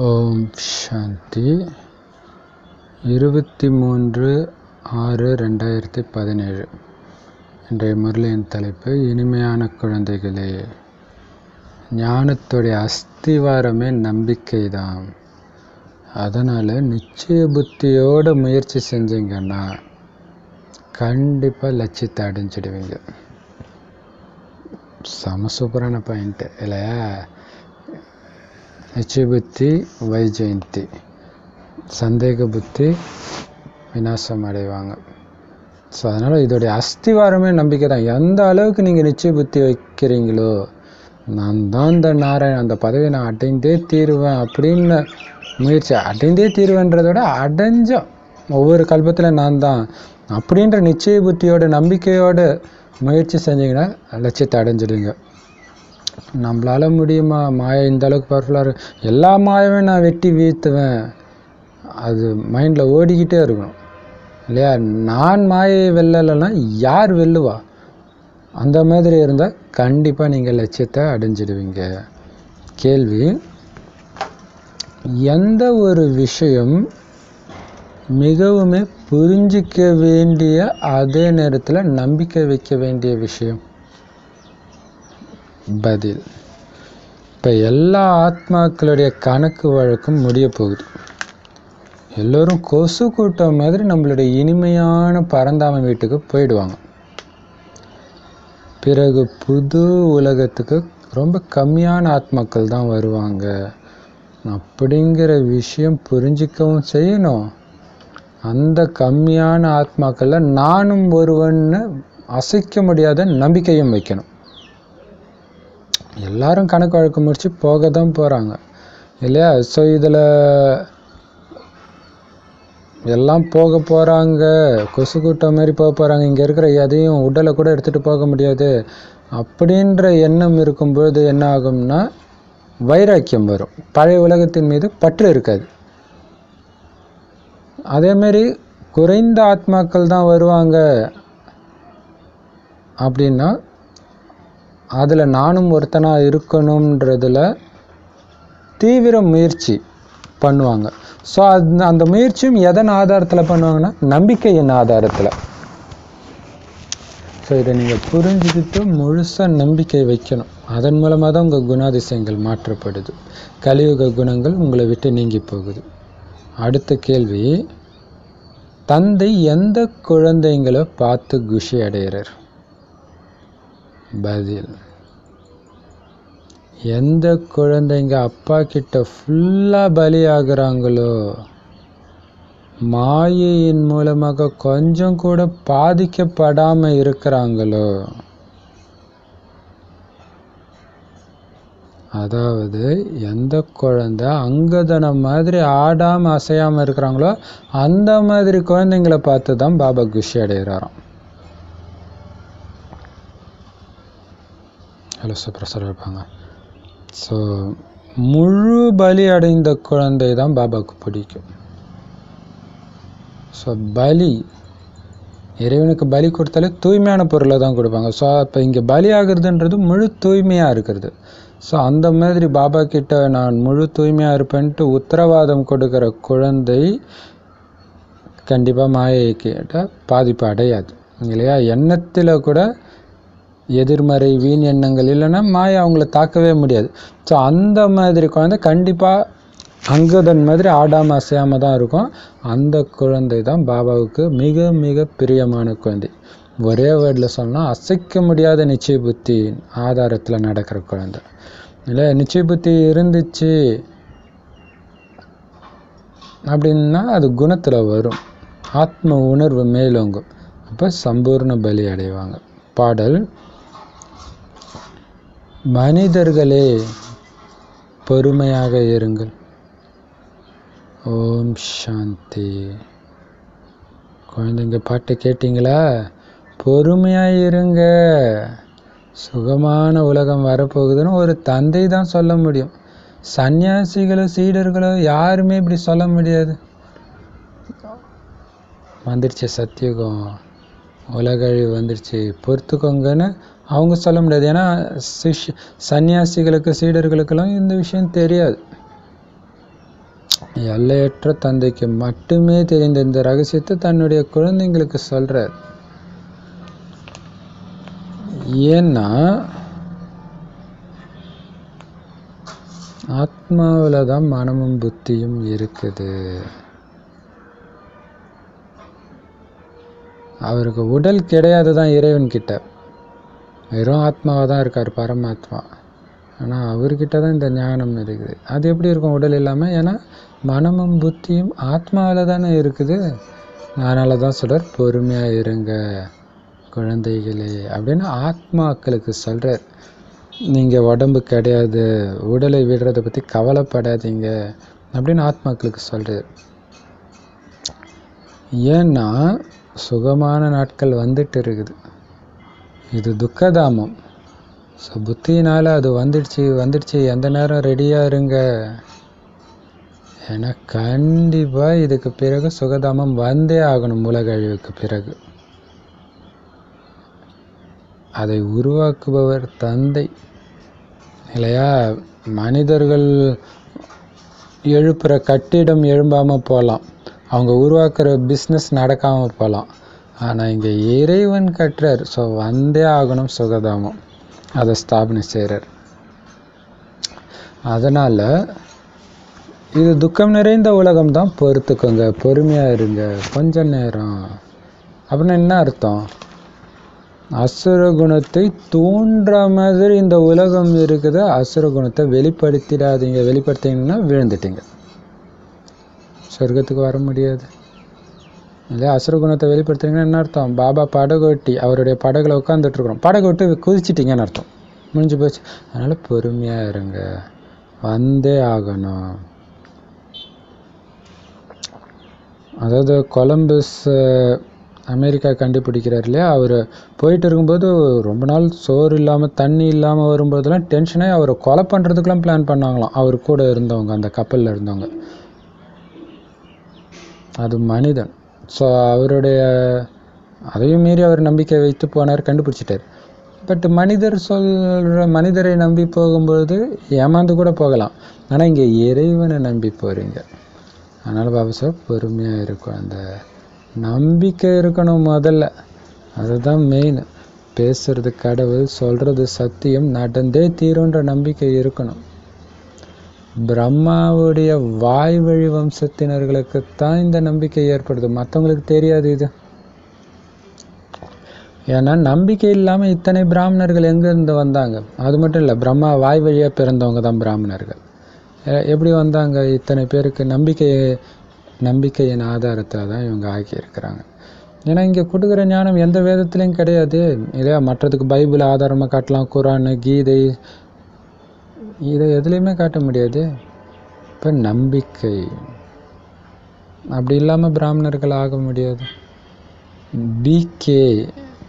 ஓம் சாந்தி 23/6/2017. இன்றைய முரளியின் தலைப்பு இனிமையான குழந்தைகளே, ஞானத்துடைய அஸ்திவாரமே நம்பிக்கை தான். அதனால் நிச்சய புத்தியோடு முயற்சி செஞ்சீங்கன்னா கண்டிப்பாக லட்சியத்தை அடைஞ்சிடுவீங்க. சூப்பரான பாயிண்ட்டு இல்லையா? நிச்சய புத்தி வைஜெயந்தி, சந்தேக புத்தி விநாசம் அடைவாங்க. ஸோ அதனால் இதோடைய அஸ்திவாரமே நம்பிக்கை தான். எந்த அளவுக்கு நீங்கள் நிச்சய புத்தி வைக்கிறீங்களோ, நான் தான் இந்த நாராயணன், அந்த பதவியை நான் அடைந்தே தீருவேன் அப்படின்னு முயற்சி, அடைந்தே தீருவேன்றதோட அடைஞ்சோம் ஒவ்வொரு கல்பத்தில் நான் தான் அப்படின்ற நிச்சய புத்தியோட நம்பிக்கையோடு முயற்சி செஞ்சிங்கன்னா லட்சியத்தை அடைஞ்சிடுங்க. நம்மளால் முடியுமா? மாயை இந்த அளவுக்கு பவர்ஃபுல்லாக இருக்கு, எல்லா மாயவே நான் வெட்டி வீழ்த்துவேன், அது மைண்டில் ஓடிக்கிட்டே இருக்கணும் இல்லையா? நான் மாயை வெல்லலைன்னா யார் வெல்லுவா? அந்த மாதிரி இருந்தால் கண்டிப்பாக நீங்கள் லட்சியத்தை அடைஞ்சிடுவீங்க. கேள்வி: எந்த ஒரு விஷயம் மிகவுமே புரிஞ்சிக்க வேண்டிய அதே நேரத்தில் நம்பிக்கை வைக்க வேண்டிய விஷயம்? பதில்: இப்போ எல்லா ஆத்மாக்களுடைய கணக்கு வழக்கும் முடிய போகுது. எல்லோரும் கொசு கூட்டம் மாதிரி நம்மளுடைய இனிமையான பரந்தாம வீட்டுக்கு போயிடுவாங்க. பிறகு புது உலகத்துக்கு ரொம்ப கம்மியான ஆத்மாக்கள் தான் வருவாங்க. அப்படிங்கிற விஷயம் புரிஞ்சிக்கவும் செய்யணும். அந்த கம்மியான ஆத்மாக்களில் நானும் ஒருவன்னு அசைக்க முடியாத நம்பிக்கையும் வைக்கணும். எல்லாரும் கணக்கு வழக்கு முடிச்சு போக தான் போகிறாங்க இல்லையா? ஸோ இதில் எல்லாம் போக போகிறாங்க, கொசு கூட்டம் மாதிரி போக போகிறாங்க, இங்கே இருக்கிற எதையும் உடலை கூட எடுத்துகிட்டு போக முடியாது அப்படின்ற எண்ணம் இருக்கும்பொழுது என்ன ஆகும்னா வைராக்கியம் வரும். பழைய உலகத்தின் மீது பற்று இருக்காது. அதேமாரி குறைந்த ஆத்மாக்கள் தான் வருவாங்க அப்படின்னா அதில் நானும் ஒருத்தனாக இருக்கணுன்றதில் தீவிர முயற்சி பண்ணுவாங்க. ஸோ அந்த முயற்சியும் எதன் ஆதாரத்தில் பண்ணுவாங்கன்னா நம்பிக்கையின் ஆதாரத்தில். ஸோ இதை நீங்கள் புரிஞ்சுக்கிட்டு முழுசாக நம்பிக்கை வைக்கணும். அதன் மூலமாக தான் உங்கள் குணாதிசயங்கள் மாற்றப்படுது, கலியுக குணங்கள் உங்களை விட்டு நீங்கி போகுது. அடுத்த கேள்வி: தந்தை எந்த குழந்தைங்களை பார்த்து குஷி அடைகிறார்? பதில்: எந்த குழந்தைங்க அப்பா கிட்ட ஃபுல்லாக பலி ஆகுறாங்களோ, மாயையின் மூலமாக கொஞ்சம் கூட பாதிக்கப்படாமல் இருக்கிறாங்களோ, அதாவது எந்த குழந்தை அங்கதனம் மாதிரி ஆடாமல் அசையாமல் இருக்கிறாங்களோ அந்த மாதிரி குழந்தைங்களை பார்த்து தான் பாபா குஷி அடைகிறாராம். ஹலோ சுப்ரசர் இருப்பாங்க. ஸோ முழு பலி அடைந்த குழந்தை தான் பாபாவுக்கு பிடிக்கும். ஸோ பலி, இறைவனுக்கு பலி கொடுத்தாலே தூய்மையான பொருளை தான் கொடுப்பாங்க. ஸோ இப்போ இங்கே பலி ஆகுறதுன்றது முழு தூய்மையாக இருக்கிறது. ஸோ அந்த மாதிரி பாபா கிட்ட நான் முழு தூய்மையாக இருப்பேன்ட்டு உத்தரவாதம் கொடுக்குற குழந்தை கண்டிப்பாக மாயை கிட்ட பாதிப்பு அடையாது இல்லையா? எண்ணத்தில் கூட எதிர்மறை வீண் எண்ணங்கள் இல்லைன்னா மாயை அவங்கள தாக்கவே முடியாது. ஸோ அந்த மாதிரி குழந்தை கண்டிப்பாக அங்கதன் மாதிரி ஆடாமல் அசையாமல் தான் இருக்கும். அந்த குழந்தை தான் பாபாவுக்கு மிக மிக பிரியமான குழந்தை. ஒரே வேர்டில் சொன்னால் அசைக்க முடியாத நிச்சய புத்தி ஆதாரத்தில் நடக்கிற குழந்தை இல்லை? நிச்சய புத்தி இருந்துச்சு அப்படின்னா அது குணத்தில் வரும், ஆத்ம உணர்வு மேலோங்கும், அப்போ சம்பூர்ண பலி அடைவாங்க. பாடல்: மனிதர்களே பொறுமையாக இருங்கள். ஓம் சாந்தி. குழந்தைங்க பாட்டு கேட்டிங்களா? பொறுமையாக இருங்க, சுகமான உலகம் வரப்போகுதுன்னு ஒரு தந்தை தான் சொல்ல முடியும். சன்னியாசிகளோ சீடர்களோ யாருமே இப்படி சொல்ல முடியாது. வந்துடுச்சு சத்தியுகம், உலகழிவு வந்துடுச்சு, பொறுத்துக்கோங்கன்னு அவங்க சொல்ல முடியாது. ஏன்னா சன்னியாசிகளுக்கு சீடர்களுக்கெல்லாம் இந்த விஷயம் தெரியாது. எல்லையற்ற தந்தைக்கு மட்டுமே தெரிந்த இந்த ரகசியத்தை தன்னுடைய குழந்தைங்களுக்கு சொல்றார். ஏன்னா ஆத்மாவில் தான் மனமும் புத்தியும் இருக்குது. அவருக்கு உடல் கிடையாது தான் இறைவன் கிட்ட, வெறும் ஆத்மாவாக தான் இருக்கார், பரமாத்மா. ஆனால் அவர்கிட்ட தான் இந்த ஞானம் இருக்குது. அது எப்படி இருக்கும் உடல் இல்லாமல்? ஏன்னா மனமும் புத்தியும் ஆத்மாவில் தானே இருக்குது. அதனால தான் சொல்கிறார், பொறுமையாக இருங்க குழந்தைகளே அப்படின்னு ஆத்மாக்களுக்கு சொல்கிறார். நீங்கள் உடம்பு கிடையாது, உடலை விடுறதை பற்றி கவலைப்படாதீங்க அப்படின்னு ஆத்மாக்களுக்கு சொல்கிறார். ஏன்னா சுகமான நாட்கள் வந்துட்டு இருக்குது, இது துக்கதாமம். ஸோ புத்தியினால் அது வந்துடுச்சு எந்த நேரம் ரெடியாக இருங்க. ஏன்னா கண்டிப்பாக இதுக்கு பிறகு சுகதாமம் வந்தே ஆகணும். உலக அழிவுக்கு பிறகு அதை உருவாக்குபவர் தந்தை இல்லையா? மனிதர்கள் எழுப்புகிற கட்டிடம் எழும்பாமல் போகலாம், அவங்க உருவாக்குற பிஸ்னஸ் நடக்காமல் போகலாம். ஆனால் இங்கே இறைவன் கட்டுறார். ஸோ வந்தே ஆகணும் சுகதாமம், அதை ஸ்தாபனை செய்கிறார். அதனால் இது துக்கம் நிறைந்த உலகம்தான், பொறுத்துக்கோங்க, பொறுமையாக இருங்க கொஞ்ச நேரம். அப்படின்னா என்ன அர்த்தம்? அசுர குணத்தை தூண்டுற மாதிரி இந்த உலகம் இருக்குது. அசுர குணத்தை வெளிப்படுத்திடாதீங்க. வெளிப்படுத்திங்கன்னா விழுந்துட்டீங்க, சொர்க்கத்துக்கு வர முடியாது இல்லையா? அசுர குணத்தை வெளிப்படுத்துறீங்கன்னா என்ன அர்த்தம்? பாபா படகோட்டி அவருடைய படகுல உட்காந்துட்ருக்குறோம், படகு விட்டு குதிச்சிட்டிங்கன்னு அர்த்தம், முடிஞ்சு போச்சு. அதனால் பொறுமையாக இருங்க, வந்தே ஆகணும். அதாவது கொலம்பஸ் அமெரிக்கா கண்டுபிடிக்கிறார் இல்லையா? அவர் போயிட்டு இருக்கும்போது ரொம்ப நாள் சோறு இல்லாமல் தண்ணி இல்லாமல் வரும்போதெல்லாம் டென்ஷனாகி அவரை கொலை பண்ணுறதுக்கெலாம் பிளான் பண்ணாங்களாம், அவர் கூட இருந்தவங்க, அந்த கப்பலில் இருந்தவங்க. அது மனிதன். ஸோ அவருடைய அதையும் மீறி அவர் நம்பிக்கை வைத்து போனார், கண்டுபிடிச்சிட்டார். பட் மனிதரை நம்பி போகும்போது ஏமாந்து கூட போகலாம். ஆனால் இங்கே இறைவனை நம்பி போகிறீங்க. அதனால் பாபா சார் பொறுமையாக இருக்கும், அந்த நம்பிக்கை இருக்கணும் முதல்ல. அதுதான் மெயின். பேசுறது கடவுள், சொல்கிறது சத்தியம், நடந்தே தீருன்ற நம்பிக்கை இருக்கணும். பிரம்மாவுடைய வாய் வழி வம்சத்தினர்களுக்குத்தான் இந்த நம்பிக்கை ஏற்படுது, மற்றவங்களுக்கு தெரியாது இது. ஏன்னா நம்பிக்கை இல்லாமல் இத்தனை பிராமணர்கள் எங்கேருந்து வந்தாங்க? அது மட்டும் இல்லை, பிரம்மா வாய் வழியாக பிறந்தவங்க தான் பிராமணர்கள். எப்படி வந்தாங்க? இத்தனை பேருக்கு நம்பிக்கையின் ஆதாரத்தில் தான் இவங்க ஆக்கியிருக்கிறாங்க. ஏன்னா இங்கே கொடுக்குற ஞானம் எந்த வேதத்துலேயும் கிடையாது இல்லையா? மற்றதுக்கு பைபிள் ஆதாரமாக காட்டலாம், குரான், கீதை, இதை எதுலேயுமே காட்ட முடியாது. இப்போ நம்பிக்கை அப்படி இல்லாமல் பிராமணர்கள் ஆக முடியாது. பிகே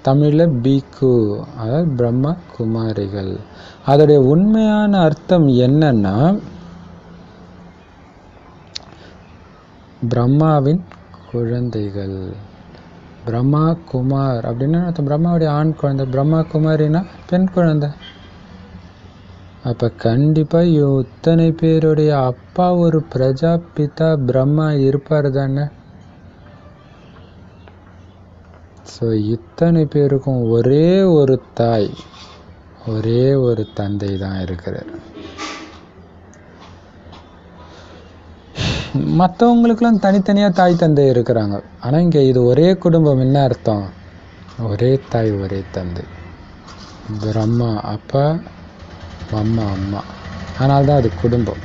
தமிழில் பிகு, அதாவது பிரம்மா குமாரிகள். அதோடைய உண்மையான அர்த்தம் என்னன்னா, பிரம்மாவின் குழந்தைகள். பிரம்மா குமார் அப்படின்னா பிரம்மாவுடைய ஆண் குழந்தை, பிரம்மா குமாரினா பெண் குழந்தை. அப்போ கண்டிப்பாக இத்தனை பேருடைய அப்பா ஒரு பிரஜாபிதா பிரம்மா இருப்பார் தானே? ஸோ இத்தனை பேருக்கும் ஒரே ஒரு தாய், ஒரே ஒரு தந்தை தான் இருக்கிறார். மற்றவங்களுக்கெல்லாம் தனித்தனியாக தாய் தந்தை இருக்கிறாங்க. ஆனால் இங்கே இது ஒரே குடும்பம். என்ன அர்த்தம்? ஒரே தாய் ஒரே தந்தை. பிரம்மா அப்பா, அம்மா அம்மா, அதனால்தான் அது குடும்பம்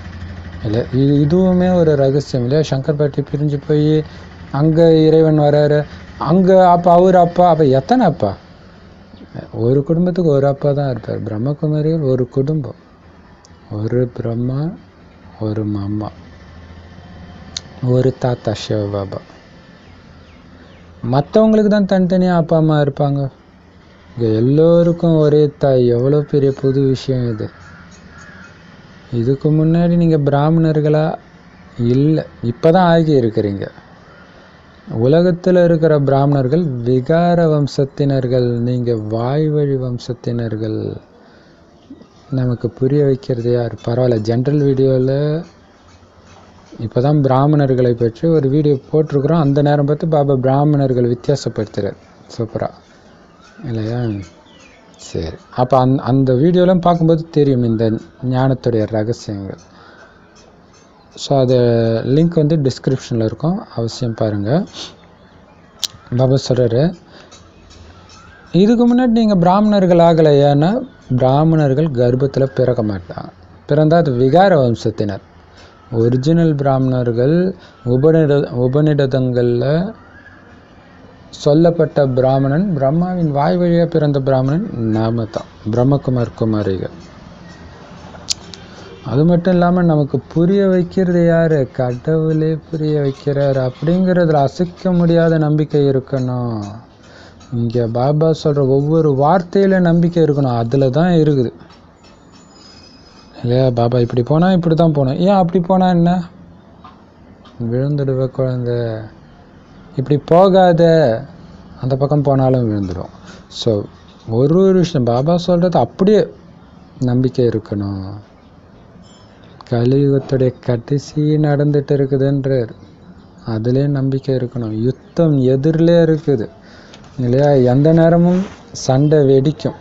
இல்லை. இதுவுமே ஒரு ரகசியம் இல்லையா? சங்கர் பாட்டி பிரிஞ்சு போய் அங்கே இறைவன் வராரு, அங்கே அப்போ அவர் அப்பா. அப்போ எத்தனை அப்பா? ஒரு குடும்பத்துக்கு ஒரு அப்பா தான் இருப்பார். பிரம்மகுமாரிகள் ஒரு குடும்பம், ஒரு பிரம்மா, ஒரு அம்மா, ஒரு தாத்தா சிவபாபா. மற்றவங்களுக்கு தான் தனித்தனியாக அப்பா அம்மா இருப்பாங்க. இங்கே எல்லோருக்கும் ஒரே தாய். எவ்வளோ பெரிய புது விஷயம் இது. இதுக்கு முன்னாடி நீங்கள் பிராமணர்களா இல்லை, இப்போ தான் ஆகி இருக்கிறீங்க. உலகத்தில் இருக்கிற பிராமணர்கள் விகார வம்சத்தினர்கள், நீங்கள் வாய் வழி வம்சத்தினர்கள். நமக்கு புரிய வைக்கிறது யார்? பரவாயில்ல, ஜென்ரல் வீடியோவில் இப்போ தான் பிராமணர்களை பற்றி ஒரு வீடியோ போட்டிருக்கிறோம். அந்த நேரம் பார்த்து பாபா பிராமணர்கள் வித்தியாசப்படுத்துகிறார் சூப்பராக இல்லையா? சரி, அப்போ அந்த வீடியோலாம் பார்க்கும்போது தெரியும் இந்த ஞானத்துடைய ரகசியங்கள். ஸோ அது லிங்க் வந்து டிஸ்கிரிப்ஷனில் இருக்கும், அவசியம் பாருங்கள். பாபா சொல்கிறாரு, இதுக்கு முன்னாடி நீங்கள் பிராமணர்கள் ஆகலை. ஏன்னா பிராமணர்கள் கர்ப்பத்தில் பிறக்க மாட்டாங்க, பிறந்தால் அது விகார வம்சத்தினர். ஒரிஜினல் பிராமணர்கள் உபநிடதங்களில் சொல்லப்பட்ட பிராமணன், பிரம்மாவின் வாய் வழியாக பிறந்த பிராமணன் நாம தான், பிரம்மகுமார் குமாரிகள். அது மட்டும் இல்லாமல் நமக்கு புரிய வைக்கிறது யார்? கடவுளே புரிய வைக்கிறார். அப்படிங்கிறதுல அசைக்க முடியாத நம்பிக்கை இருக்கணும். இங்கே பாபா சொல்கிற ஒவ்வொரு வார்த்தையில் நம்பிக்கை இருக்கணும், அதில் தான் இருக்குது இல்லையா? பாபா இப்படி போனால் இப்படி தான் போகணும். ஏன் அப்படி போனால் என்ன? விழுந்துடுவ குழந்தை, இப்படி போகாத, அந்த பக்கம் போனாலும் விழுந்துடும். ஸோ ஒரு விஷயம் பாபா சொல்கிறது அப்படியே நம்பிக்கை இருக்கணும். கலியுகத்துடைய கடைசி நடந்துட்டு இருக்குதுன்றார், அதுலேயே நம்பிக்கை இருக்கணும். யுத்தம் எதிரிலே இருக்குது இல்லையா? எந்த நேரமும் சண்டை வெடிக்கும்.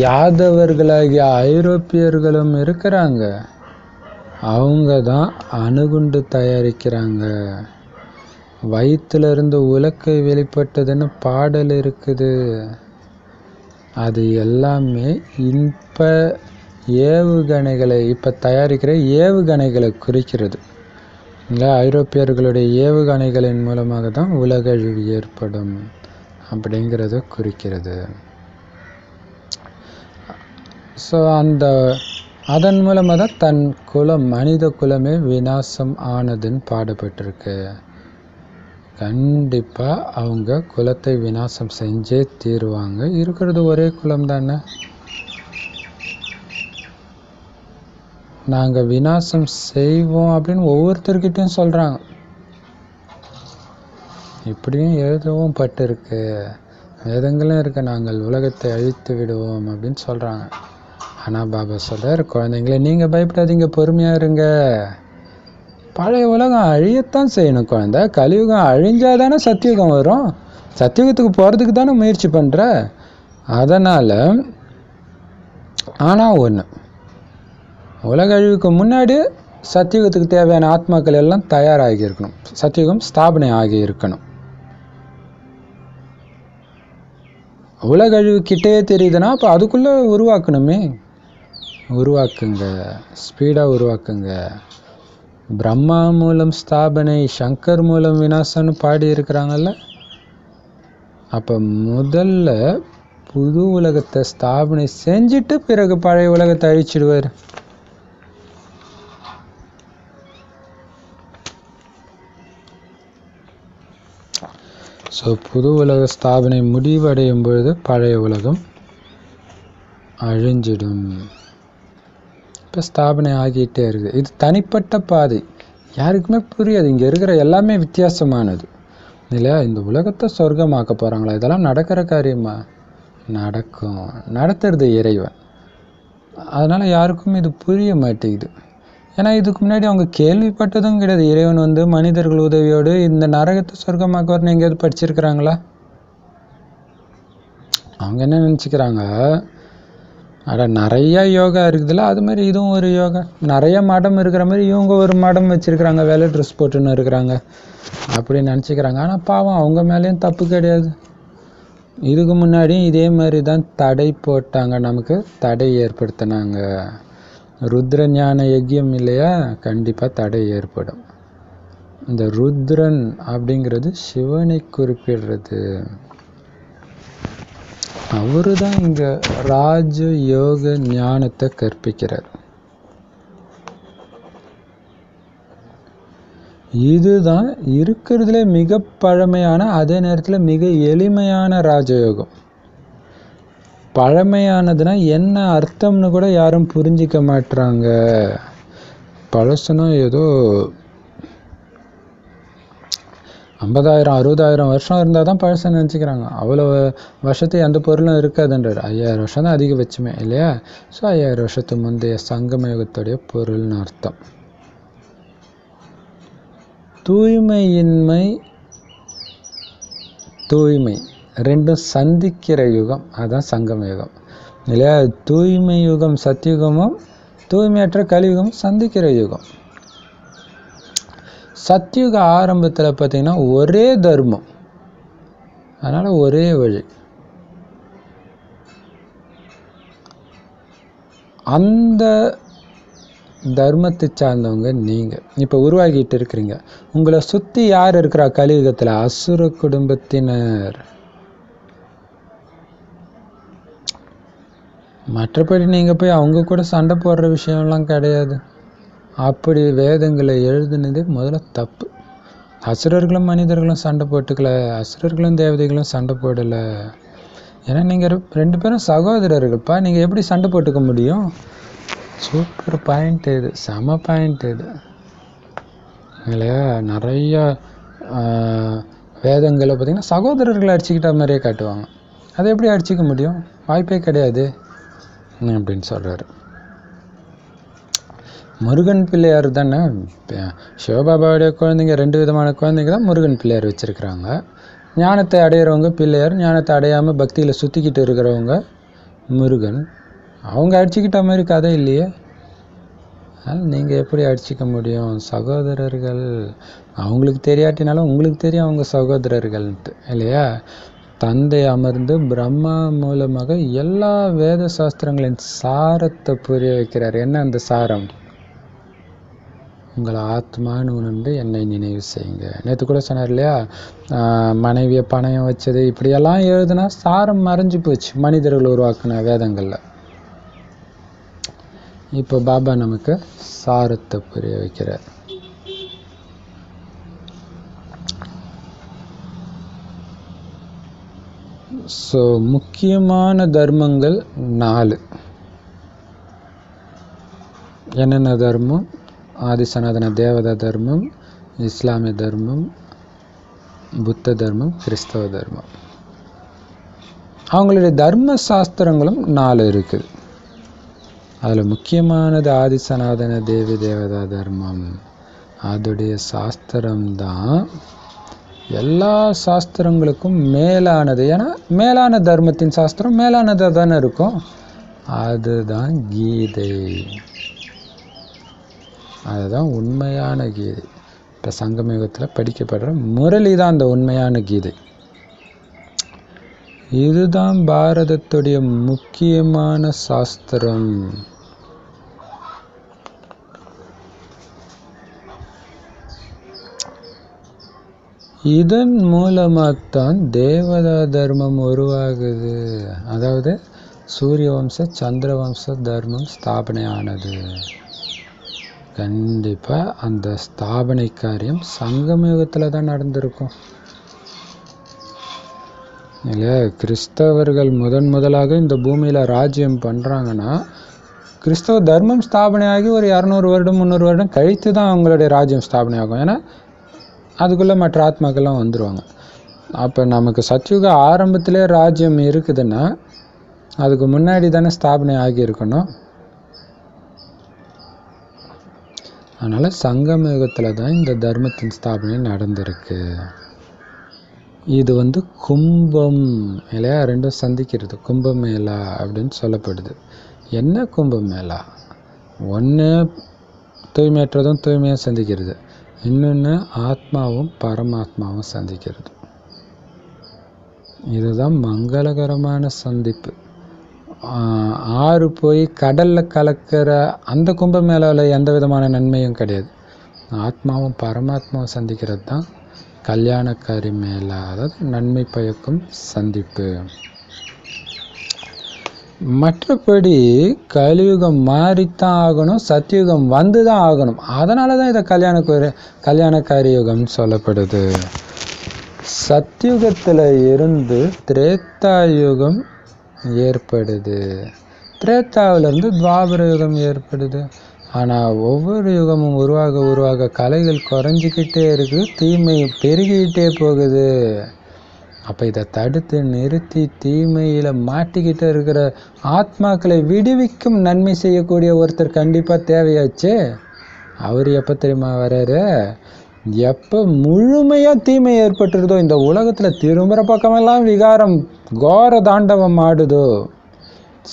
யாதவர்களாகிய ஐரோப்பியர்களும் இருக்கிறாங்க, அவங்க தான் அணுகுண்டு தயாரிக்கிறாங்க. வயிற்றிலிருந்து உலக்கை வெளிப்பட்டதுன்னு பாடல் இருக்குது. அது எல்லாமே இப்போ ஏவுகணைகளை, இப்போ தயாரிக்கிற ஏவுகணைகளை குறிக்கிறது இல்லை? ஐரோப்பியர்களுடைய ஏவுகணைகளின் மூலமாக தான் உலகழிவு ஏற்படும் அப்படிங்கிறத குறிக்கிறது. ஸோ அதன் மூலமாக தான் தன் குலம், மனித குலமே விநாசம் ஆனதுன்னு பாடப்பட்டிருக்கு. கண்டிப்பாக அவங்க குலத்தை விநாசம் செஞ்சே தீருவாங்க. இருக்கிறது ஒரே குலம் தானே. நாங்கள் விநாசம் செய்வோம் அப்படின்னு ஒவ்வொருத்தர்கிட்டையும் சொல்கிறாங்க. இப்படியும் எழுதவும் பட்டிருக்கு, வேதங்களும் இருக்கு, நாங்கள் உலகத்தை அழித்து விடுவோம் அப்படின்னு சொல்கிறாங்க. ஆனால் பாபா சொல்கிறார், குழந்தைங்களே நீங்கள் பயப்படாதீங்க, பொறுமையாக இருங்க. பழைய உலகம் அழியத்தான் செய்யணும் குழந்தை. கலியுகம் அழிஞ்சால் தானே சத்தியுகம் வரும். சத்தியுகத்துக்கு போகிறதுக்கு தானே முயற்சி பண்ணுற. அதனால் ஆனால் ஒன்று, உலக அழிவுக்கு முன்னாடி சத்தியுகத்துக்கு தேவையான ஆத்மாக்கள் எல்லாம் தயாராகி இருக்கணும். சத்தியுகம் ஸ்தாபனை ஆகி இருக்கணும். உலக அழிவு கிட்டே தெரியுதுன்னா அப்போ அதுக்குள்ளே உருவாக்கணுமே. உருவாக்குங்க, ஸ்பீடாக உருவாக்குங்க. பிரம்மா மூலம் ஸ்தாபனை, சங்கர் மூலம் விநாசம்னு பாடி இருக்கிறாங்கல்ல. அப்போ முதல்ல புது உலகத்தை ஸ்தாபனை செஞ்சுட்டு பிறகு பழைய உலகத்தை அழிச்சிடுவார். ஸோ புது உலக ஸ்தாபனை முடிவடையும் பொழுது பழைய உலகம் அழிஞ்சிடும். இப்போ ஸ்தாபனை ஆகிட்டே இருக்குது. இது தனிப்பட்ட பாதை, யாருக்குமே புரியாது. இங்கே இருக்கிற எல்லாமே வித்தியாசமானது இல்லையா? இந்த உலகத்தை சொர்க்கமாக்க போகிறாங்களா? இதெல்லாம் நடக்கிற காரியமா? நடக்கும், நடத்துறது இறைவன். அதனால் யாருக்கும் இது புரிய மாட்டேங்குது. ஏன்னா இதுக்கு முன்னாடி அவங்க கேள்விப்பட்டதும் கிடையாது. இறைவன் வந்து மனிதர்கள் உதவியோடு இந்த நரகத்தை சொர்க்கமாக்குவார்னு எங்கேயாவது படிச்சிருக்கிறாங்களா? அவங்க என்ன நினச்சிக்கிறாங்க, அட நிறையா யோகா இருக்குதுல்ல, அது மாதிரி இதுவும் ஒரு யோகா. நிறைய மடம் இருக்கிற மாதிரி இவங்க ஒரு மடம் வச்சுருக்கிறாங்க, வெள்ளை ட்ரெஸ் போட்டுன்னு இருக்கிறாங்க அப்படின்னு நினச்சிக்கிறாங்க. ஆனால் பாவம், அவங்க மேலேயும் தப்பு கிடையாது. இதுக்கு முன்னாடியும் இதே மாதிரி தான் தடை போட்டாங்க, நமக்கு தடை ஏற்படுத்தினாங்க. ருத்ர ஞான யஜ்யம் இல்லையா, கண்டிப்பாக தடை ஏற்படும். இந்த ருத்ரன் அப்படிங்கிறது சிவனை குறிப்பிடுறது. அவரு தான் இங்கே ராஜ யோக ஞானத்தை கற்பிக்கிறார். இதுதான் இருக்கிறதுல மிக பழமையான, அதே நேரத்தில் மிக எளிமையான ராஜயோகம். பழமையானதுன்னா என்ன அர்த்தம்னு கூட யாரும் புரிஞ்சிக்க மாட்டுறாங்க. பழசுனா ஏதோ 50,000 60,000 வருஷம் இருந்தால் தான் பழசை நினச்சிக்கிறாங்க. அவ்வளோ வருஷத்துக்கு எந்த பொருளும் இருக்காதுன்றார். 5000 வருஷம் தான் அதிகபட்சமே இல்லையா? ஸோ 5000 வருஷத்துக்கு முந்தைய சங்கம யுகத்துடைய பொருள்னு அர்த்தம். தூய்மையின்மை தூய்மை ரெண்டும் சந்திக்கிற யுகம், அதுதான் சங்கம யுகம் இல்லையா? தூய்மை யுகம் சத்தியுகமும் தூய்மையற்ற கலியுகமும் சந்திக்கிற யுகம். சத்தியுக ஆரம்பத்தில் பார்த்தீங்கன்னா ஒரே தர்மம், அதனால் ஒரே வழி. அந்த தர்மத்தை சார்ந்தவங்க நீங்கள் இப்போ உருவாக்கிட்டு இருக்கிறீங்க. உங்களை சுற்றி யார் இருக்கிறா கலியுகத்தில்? அசுர குடும்பத்தினர். மற்றபடி நீங்கள் போய் அவங்க கூட சண்டை போடுற விஷயம்லாம் கிடையாது. அப்படி வேதங்களை எழுதுனது முதல்ல தப்பு. அசுரர்களும் மனிதர்களும் சண்டை போட்டுக்கல, அசுரர்களும் தேவதைகளும் சண்டை போடலை. ஏன்னா நீங்கள் 2 பேரும் சகோதரர்கள்ப்பா, நீங்கள் எப்படி சண்டை போட்டுக்க முடியும்? சூப்பர் பாயிண்ட் இது, செம பாயிண்ட் இது இல்லையா? நிறைய வேதங்களை பார்த்திங்கன்னா சகோதரர்களை அடிச்சுக்கிட்ட மாதிரியே காட்டுவாங்க. அதை எப்படி அடிச்சிக்க முடியும்? வாய்ப்பே கிடையாது அப்படின்னு சொல்கிறாரு. முருகன் பிள்ளையார் தானே, சிவபாபாவுடைய குழந்தைங்க 2 விதமான குழந்தைங்க தான் முருகன் பிள்ளையார் வச்சுருக்குறாங்க. ஞானத்தை அடையிறவங்க பிள்ளையார், ஞானத்தை அடையாமல் பக்தியில் சுற்றிக்கிட்டு இருக்கிறவங்க முருகன். அவங்க அடிச்சுக்கிட்ட மாதிரி கதை இல்லையே, அதனால் நீங்கள் எப்படி அடிச்சிக்க முடியும்? சகோதரர்கள். அவங்களுக்கு தெரியாட்டினாலும் உங்களுக்கு தெரியும் அவங்க சகோதரர்கள்ன்ட்டு இல்லையா? தந்தை அமர்ந்து பிரம்மா மூலமாக எல்லா வேத சாஸ்திரங்களின் சாரத்தை புரிய வைக்கிறார். என்ன அந்த சாரம்? உங்களை ஆத்மான்னு உணர்ந்து என்னை நினைவு செய்யுங்க. நேற்று கூட சொன்னார் இல்லையா, மனைவியை பணயம் வச்சது இப்படியெல்லாம் எழுதுனா சாரம் மறைஞ்சு போச்சு மனிதர்கள் உருவாக்குன வேதங்களில். இப்போ பாபா நமக்கு சாரத்தை புரிய வைக்கிறார். ஸோ முக்கியமான தர்மங்கள் 4. என்னென்ன தர்மம்? ஆதி சனாதன தேவதா தர்மம், இஸ்லாமிய தர்மம், புத்த தர்மம், கிறிஸ்தவ தர்மம். அவங்களுடைய தர்ம சாஸ்திரங்களும் 4 இருக்குது. அதில் முக்கியமானது ஆதி சனாதன தேவி தேவதா தர்மம். அதோடைய சாஸ்திரம்தான் எல்லா சாஸ்திரங்களுக்கும் மேலானது. ஏன்னா மேலான தர்மத்தின் சாஸ்திரம் மேலானதாக தானே இருக்கும். அதுதான் கீதை, அதுதான் உண்மையான கீதை. இப்போ சங்கமயுகத்தில் படிக்கப்படுற முரளி தான் அந்த உண்மையான கீதை. இதுதான் பாரதத்துடைய முக்கியமான சாஸ்திரம். இதன் மூலமாகத்தான் தேவதா தர்மம் உருவாகுது. அதாவது சூரிய வம்ச சந்திர வம்ச தர்மம் ஸ்தாபனை ஆனது. கண்டிப்பாக அந்த ஸ்தாபனை காரியம் சங்கமயுகத்தில் தான் நடந்திருக்கும் இல்லையா? கிறிஸ்தவர்கள் முதலாக இந்த பூமியில் ராஜ்யம் பண்ணுறாங்கன்னா கிறிஸ்தவ தர்மம் ஸ்தாபனை ஆகி ஒரு 200 வருடம் 300 வருடம் கழித்து தான் அவங்களுடைய ராஜ்யம் ஸ்தாபனை ஆகும். ஏன்னா அதுக்குள்ளே மற்ற ஆத்மாக்கள்லாம் வந்துடுவாங்க. அப்போ நமக்கு சத்யுக ஆரம்பத்திலே ராஜ்யம் இருக்குதுன்னா அதுக்கு முன்னாடி தானே ஸ்தாபனை ஆகியிருக்கணும். அதனால் சங்கம யுகத்தில் தான் இந்த தர்மத்தின் ஸ்தாபனை நடந்திருக்கு. இது கும்பம் இல்லையா? 2 சந்திக்கிறது, கும்பமேளா அப்படின்னு சொல்லப்படுது. என்ன கும்பமேளா? ஒன்று தூய்மையற்றதும் தூய்மையாக சந்திக்கிறது, இன்னொன்று ஆத்மாவும் பரமாத்மாவும் சந்திக்கிறது. இதுதான் மங்களகரமான சந்திப்பு. ஆறு போய் கடலில் கலக்கிற அந்த கும்பமேளாவில் எந்த விதமான நன்மையும் கிடையாது. ஆத்மாவும் பரமாத்மாவும் சந்திக்கிறது தான் கல்யாணக்காரி மேளா, அதாவது நன்மை பயக்கும் சந்திப்பு. மற்றபடி கலியுகம் மாறித்தான் ஆகணும், சத்தியுகம் வந்து தான் ஆகணும். அதனால தான் இதை கல்யாணக்காரி யுகம்னு சொல்லப்படுது. சத்தியுகத்தில் இருந்து திரேத்தா யுகம் ஏற்படுது, திரேத்தாவிலிருந்து துவாபர யுகம் ஏற்படுது. ஆனால் ஒவ்வொரு யுகமும் உருவாக கலைகள் குறைஞ்சிக்கிட்டே இருக்குது, தீமை பெருகிக்கிட்டே போகுது. அப்போ இதை தடுத்து நிறுத்தி தீமையில் மாட்டிக்கிட்டு இருக்கிற ஆத்மாக்களை விடுவிக்கும் நன்மை செய்யக்கூடிய ஒருத்தர் கண்டிப்பாக தேவையாச்சு. அவர் எப்போ தெரியுமா வர்றாரு? எப்போ முழுமையாக தீமை ஏற்பட்டுருதோ, இந்த உலகத்தில் திரும்புகிற பக்கமெல்லாம் விகாரம் கோர தாண்டவம் ஆடுதோ,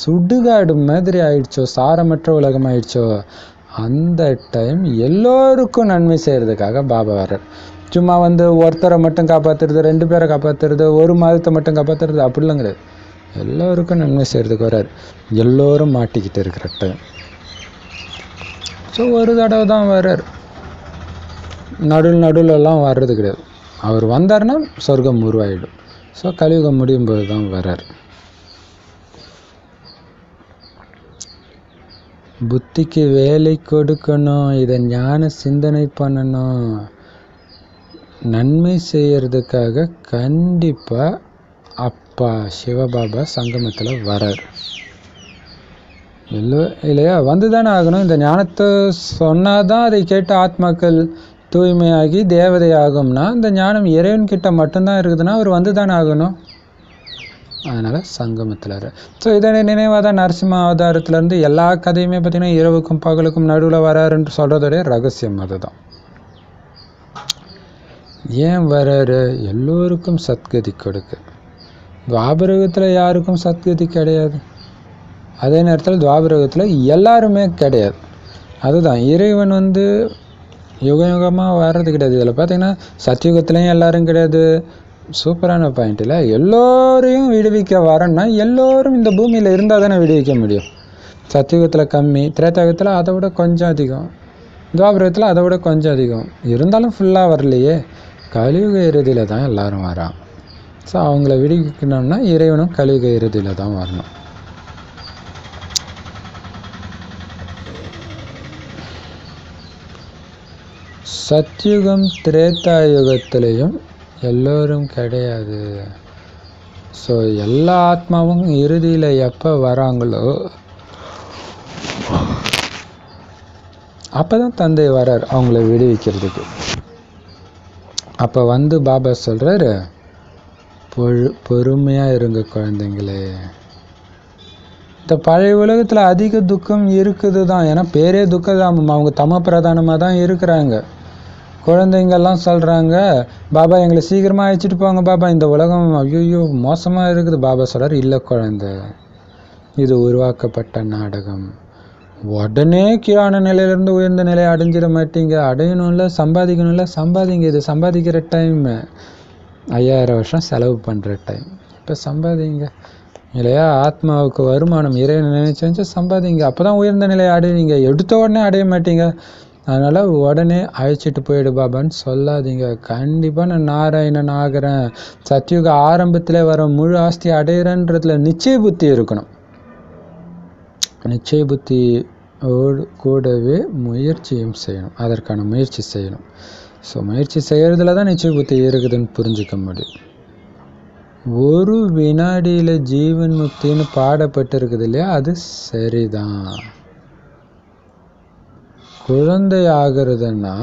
சுடுகாடு மாதிரி ஆயிடுச்சோ, சாரமற்ற உலகம் ஆயிடுச்சோ, அந்த டைம் எல்லோருக்கும் நன்மை செய்கிறதுக்காக பாபா வர்றார். சும்மா ஒருத்தரை மட்டும் காப்பாற்றுறது, 2 பேரை காப்பாற்றுறது, ஒரு மாதத்தை மட்டும் காப்பாற்றுறது அப்படிலாம் கிடையாது. எல்லோருக்கும் நன்மை செய்கிறதுக்கு வர்றார். எல்லோரும் மாட்டிக்கிட்டு இருக்கிற டைம். ஸோ ஒரு தடவை தான் வர்றார், நடுவில்லாம் வர்றது கிடையாது. அவர் வந்தார்னா சொர்க்கம் உருவாயிடும். ஸோ கலியுகம் முடியும் போது தான் வர்றார். புத்திக்கு வேலை கொடுக்கணும், இதை ஞான சிந்தனை பண்ணணும், நன்மை செய்யறதுக்காக கண்டிப்பாக அப்பா சிவபாபா சங்கமத்தில் வரார். இல்லையா? வந்து தானே ஆகணும். இந்த ஞானத்தை சொன்னாதான் அதை கேட்ட ஆத்மாக்கள் தூய்மையாகி தேவதை ஆகும்னா, இந்த ஞானம் இறைவன்கிட்ட மட்டும்தான் இருக்குதுன்னா அவர் வந்து தானே ஆகணும். அதனால் சங்கமத்தில். ஸோ இதனை நினைவாக தான் நரசிம்ம அவதாரத்துலேருந்து எல்லா கதையுமே பார்த்திங்கன்னா இரவுக்கும் பகலுக்கும் நடுவில் வராருன்னு சொல்கிறதோடைய ரகசியம் அதுதான். ஏன் வராரு? எல்லோருக்கும் சத்கதி கொடுக்க. துவாபரகத்தில் யாருக்கும் சத்கதி கிடையாது, அதே நேரத்தில் துவாபரகத்தில் எல்லாருமே கிடையாது. அதுதான் இறைவன் யுக யுகமாக வர்றது கிடையாது. இதில் பார்த்திங்கன்னா சத்தியுகத்துலேயும் எல்லாரும் கிடையாது. சூப்பரான பாயிண்ட் இல்லை? எல்லோரையும் விடுவிக்க வரேன்னா எல்லோரும் இந்த பூமியில் இருந்தால் தானே விடுவிக்க முடியும். சத்தியுகத்தில் கம்மி, திரேதாயுகத்தில் அதை விட கொஞ்சம் அதிகம், துவாபரகத்தில் அதை விட கொஞ்சம் அதிகம். இருந்தாலும் ஃபுல்லாக வரலையே. கலியுக இறுதியில் தான் எல்லாரும் வரான். ஸோ அவங்கள விடுவிக்கணும்னா இறைவனும் கலியுக இறுதியில் தான் வரணும். சத்யுகம் திரேதாயுகத்திலையும் எல்லோரும் கிடையாது. ஸோ எல்லா ஆத்மாவும் இறுதியில் எப்போ வராங்களோ அப்போ தான் தந்தை வரார் அவங்கள விடுவிக்கிறதுக்கு. அப்போ பாபா சொல்கிறாரு, பொறுமையாக இருங்க குழந்தைங்களே. இந்த பழைய உலகத்தில் அதிக துக்கம் இருக்குது தான். ஏன்னா பேரே துக்கதாமம், அவங்க தம பிரதானமாக தான் இருக்கிறாங்க. குழந்தைங்கள்லாம் சொல்கிறாங்க, பாபா எங்களை சீக்கிரமாக அழைச்சிட்டு போங்க பாபா, இந்த உலகம் ஐயோ மோசமாக இருக்குது. பாபா சொல்கிறார், இல்லை குழந்தை, இது உருவாக்கப்பட்ட நாடகம். உடனே கீழான நிலையிலேருந்து உயர்ந்த நிலையை அடைஞ்சிட மாட்டீங்க. அடையணும்ல, சம்பாதிக்கணும்ல, சம்பாதிங்க. இது சம்பாதிக்கிற டைம், 5000 வருஷம் செலவு பண்ணுற டைம். இப்போ சம்பாதிங்க இல்லையா? ஆத்மாவுக்கு வருமானம் இறைவனை நினைச்சு சம்பாதிங்க. அப்போ தான் உயர்ந்த நிலையை அடைவீங்க. எடுத்த உடனே அடைய மாட்டீங்க. அதனால் உடனே அழைச்சிட்டு போயிடு பாபான்னு சொல்லாதீங்க. கண்டிப்பாக நான் நாராயணன் ஆகிறேன், சத்யுக ஆரம்பத்தில் வர முழு ஆஸ்தி அடையிறன்றதுல நிச்சய புத்தி இருக்கணும். நிச்சய புத்தி கூடவே முயற்சியும் செய்யணும், அதற்கான முயற்சி செய்யணும். ஸோ முயற்சி செய்கிறதுல தான் நிச்சய புத்தி இருக்குதுன்னு புரிஞ்சிக்க முடியும். ஒரு வினாடியில் ஜீவன் முக்தின்னு பாடப்பட்டு இருக்குது இல்லையா? அது சரிதான். குழந்தை ஆகிறதுன்னா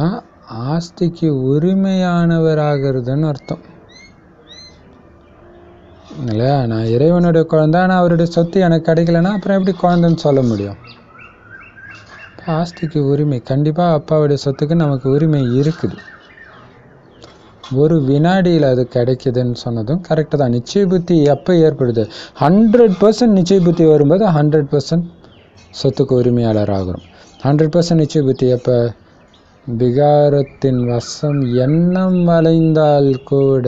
ஆஸ்திக்கு உரிமையானவர் ஆகிறதுன்னு அர்த்தம் இல்லையா? நான் இறைவனுடைய குழந்தை, ஆனால் அவருடைய சொத்து எனக்கு கிடைக்கலன்னா அப்புறம் எப்படி குழந்தைன்னு சொல்ல முடியும்? ஆஸ்திக்கு உரிமை, கண்டிப்பாக அப்பாவுடைய சொத்துக்கு நமக்கு உரிமை இருக்குது. ஒரு வினாடியில் அது கிடைக்குதுன்னு சொன்னதும் கரெக்டு தான். நிச்சய புத்தி எப்போ ஏற்படுது? 100% நிச்சய புத்தி வரும்போது 100% சொத்துக்கு உரிமையாளர் ஆகிறோம். 100% நிச்சய புத்தி எப்போ? விகாரத்தின் வசம் எண்ணம் வளைந்தால் கூட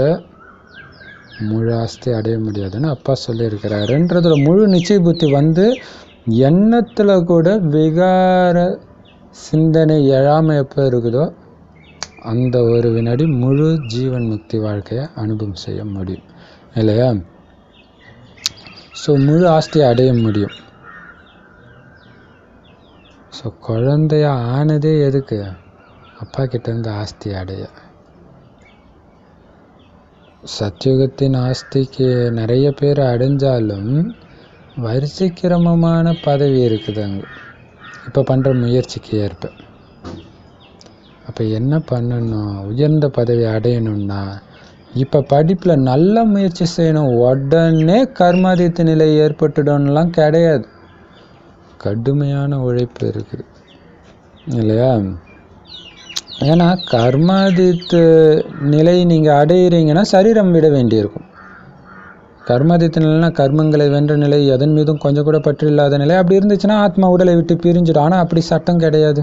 முழு ஆஸ்தி அடைய முடியாதுன்னு அப்பா சொல்லியிருக்கிறாருன்றதுல முழு நிச்சய புத்தி எண்ணத்தில் கூட விகார சிந்தனை எழாமல் எப்போ இருக்குதோ அந்த ஒரு வினாடி முழு ஜீவன் முக்தி வாழ்க்கையை அனுபவம் செய்ய முடியும் இல்லையா? ஸோ முழு ஆஸ்தியை அடைய முடியும். ஸோ குழந்தைய ஆனதே எதுக்கு? அப்பா கிட்டேருந்து ஆஸ்தி அடைய. சத்யுகத்தின் ஆஸ்திக்கு நிறைய பேர் அடைஞ்சாலும் வரிசை கிரமமான பதவி இருக்குது அங்கே இப்போ பண்ணுற முயற்சிக்கு ஏற்ப. அப்போ என்ன பண்ணணும்? உயர்ந்த பதவி அடையணும்னா இப்போ படிப்பில் நல்ல முயற்சி செய்யணும். உடனே கர்மாதித்த நிலை ஏற்பட்டுடணும்லாம் கிடையாது. கடுமையான உழைப்பு இருக்குது இல்லையா? ஏன்னா கர்மாதித்து நிலை நீங்கள் அடையிறீங்கன்னா சரீரம் விட வேண்டியிருக்கும். கர்மாதித்த நிலைனா கர்மங்களை வென்ற நிலை, எதன் மீதும் கொஞ்சம் கூட பற்று இல்லாத நிலை. அப்படி இருந்துச்சுன்னா ஆத்மா உடலை விட்டு பிரிஞ்சிடும். ஆனால் அப்படி சட்டம் கிடையாது.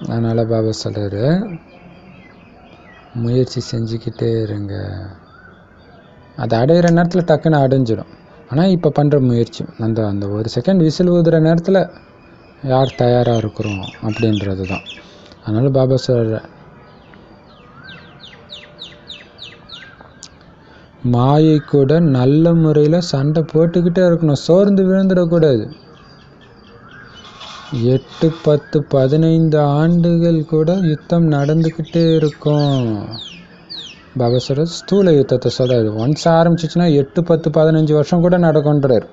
அதனால் பாபா சொல்கிறாரு, முயற்சி செஞ்சுக்கிட்டே இருங்க. அதை அடையிற நேரத்தில் டக்குன்னு அடைஞ்சிடும். ஆனால் இப்போ பண்ணுற முயற்சி அந்த ஒரு செகண்ட் விசில் ஊதுற நேரத்தில் யார் தயாராக இருக்கிறோம் அப்படின்றது தான். அதனால் பாபா சொல்கிற மாயை கூட நல்ல முறையில் சண்டை போட்டுக்கிட்டே இருக்கணும், சோர்ந்து விழுந்துடக்கூடாது. 8, 10, 15 ஆண்டுகள் கூட யுத்தம் நடந்துக்கிட்டே இருக்கும். பாபா சொல்ற ஸ்தூல யுத்தத்தை சொல்கிறாரு. ஒன்ஸ் ஆரம்பிச்சிச்சுன்னா 8, 10, 15 வருஷம் கூட நடக்கும்ன்றார்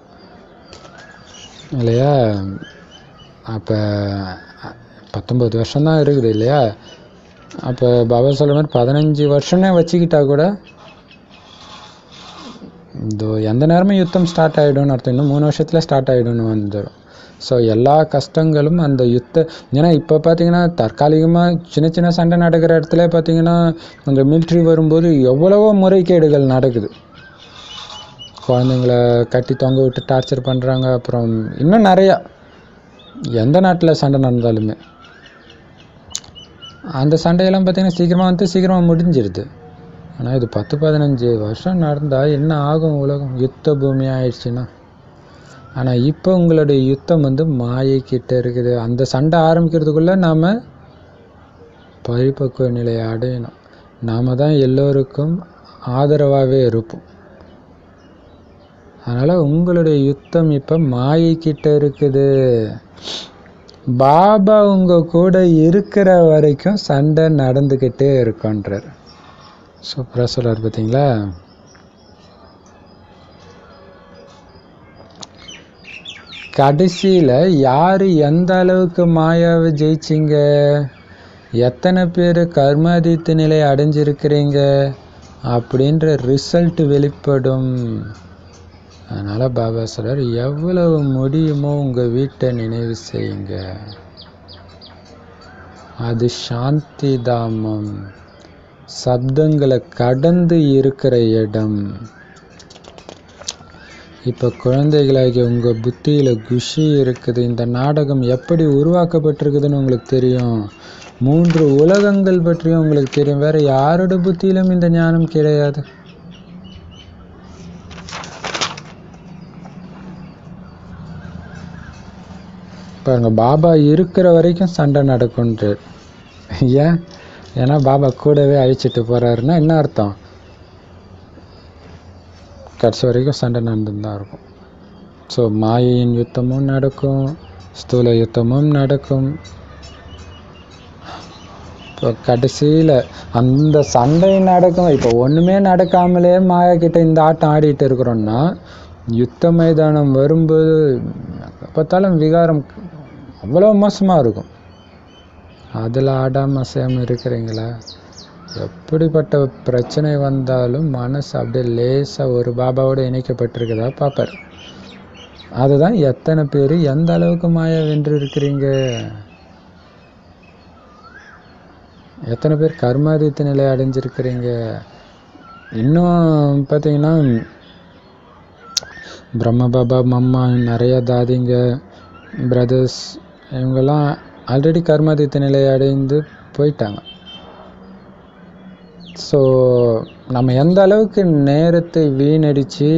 இல்லையா? அப்போ 19 வருஷம்தான் இருக்குது இல்லையா? அப்போ பாபா சொல்கிற மாதிரி 15 வருஷம்னே வச்சுக்கிட்டா கூட எந்த நேரமும் யுத்தம் ஸ்டார்ட் ஆகிடும்னு அர்த்தம். இன்னும் 3 வருஷத்தில் ஸ்டார்ட் ஆகிடும்னு வந்துடும். ஸோ எல்லா கஷ்டங்களும் அந்த ஏன்னா இப்போ பார்த்தீங்கன்னா தற்காலிகமாக சின்ன சின்ன சண்டை நடக்கிற இடத்துல பார்த்தீங்கன்னா அந்த மிலிட்ரி வரும்போது எவ்வளவோ முறைகேடுகள் நடக்குது. குழந்தைங்கள கட்டி தொங்க விட்டு டார்ச்சர் பண்ணுறாங்க. அப்புறம் இன்னும் நிறையா எந்த நாட்டில் சண்டை நடந்தாலுமே அந்த சண்டையெல்லாம் பார்த்தீங்கன்னா சீக்கிரமாக முடிஞ்சிடுது. ஆனால் இது 10-15 வருஷம் நடந்தால் என்ன ஆகும்? உலகம் யுத்த பூமி ஆயிடுச்சுன்னா. ஆனால் இப்போ உங்களுடைய யுத்தம் மாயைக்கிட்ட இருக்குது. அந்த சண்டை ஆரம்பிக்கிறதுக்குள்ளே நாம் பரிபக்குவ நிலையை அடையணும். நாம் தான் எல்லோருக்கும் ஆதரவாகவே இருப்போம். அதனால் உங்களுடைய யுத்தம் இப்போ மாயைக்கிட்ட இருக்குது. பாபா உங்கள் கூட இருக்கிற வரைக்கும் சண்டை நடந்துக்கிட்டே இருக்குன்றார். சூப்பராக சொல்கிறார் பார்த்தீங்களா? கடைசியில் யார் எந்த அளவுக்கு மாயாவை ஜெயிச்சிங்க, எத்தனை பேர் கர்மாதித்த நிலை அடைஞ்சிருக்கிறீங்க அப்படின்ற ரிசல்ட் வெளிப்படும். அதனால் பாபா சொல்கிறார், எவ்வளவு முடியுமோ உங்கள் வீட்டை நினைவு செய்யுங்க. அது சாந்தி தாமம், சப்தங்களை கடந்து இருக்கிற இடம். இப்போ குழந்தைகளாகிய உங்கள் புத்தியில் குஷி இருக்குது. இந்த நாடகம் எப்படி உருவாக்கப்பட்டிருக்குதுன்னு உங்களுக்கு தெரியும். 3 உலகங்கள் பற்றியும் உங்களுக்கு தெரியும். வேறு யாரோட புத்தியிலும் இந்த ஞானம் கிடையாது. பாருங்க, பாபா இருக்கிற வரைக்கும் சண்டை நடக்குன்றார். ஏன்னா பாபா கூடவே அழிச்சிட்டு போகிறாருன்னா என்ன அர்த்தம்? கடைசி வரைக்கும் சண்டை நடந்துன்னு தான் இருக்கும். ஸோ மாயையின் யுத்தமும் நடக்கும், ஸ்தூல யுத்தமும் நடக்கும். இப்போ கடைசியில் அந்த சண்டை நடக்கும். இப்போ ஒன்றுமே நடக்காமலே மாயா கிட்ட இந்த ஆட்டம் ஆடிட்டு இருக்கிறோன்னா யுத்த மைதானம் வரும்போது பார்த்தாலும் விகாரம் அவ்வளோ மோசமாக இருக்கும். அதில் ஆடாமல் அசையாமல் இருக்கிறீங்களா? எப்படிப்பட்ட பிரச்சனை வந்தாலும் மனசு அப்படியே லேசாக ஒரு பாபாவோடு இணைக்கப்பட்டிருக்குதா பார்ப்பார். அதுதான் எத்தனை பேர் எந்த அளவுக்கு மாயா வென்று இருக்கிறீங்க, எத்தனை பேர் கர்மாதித்த நிலை அடைஞ்சிருக்கிறீங்க. இன்னும் பார்த்தீங்கன்னா பிரம்ம பாபா, மம்மா, நிறையா தாதிங்க, பிரதர்ஸ் இவங்கெல்லாம் ஆல்ரெடி கர்மாதித்த நிலை அடைந்து போயிட்டாங்க. ஸோ நம்ம எந்த அளவுக்கு நேரத்தை வீணடித்து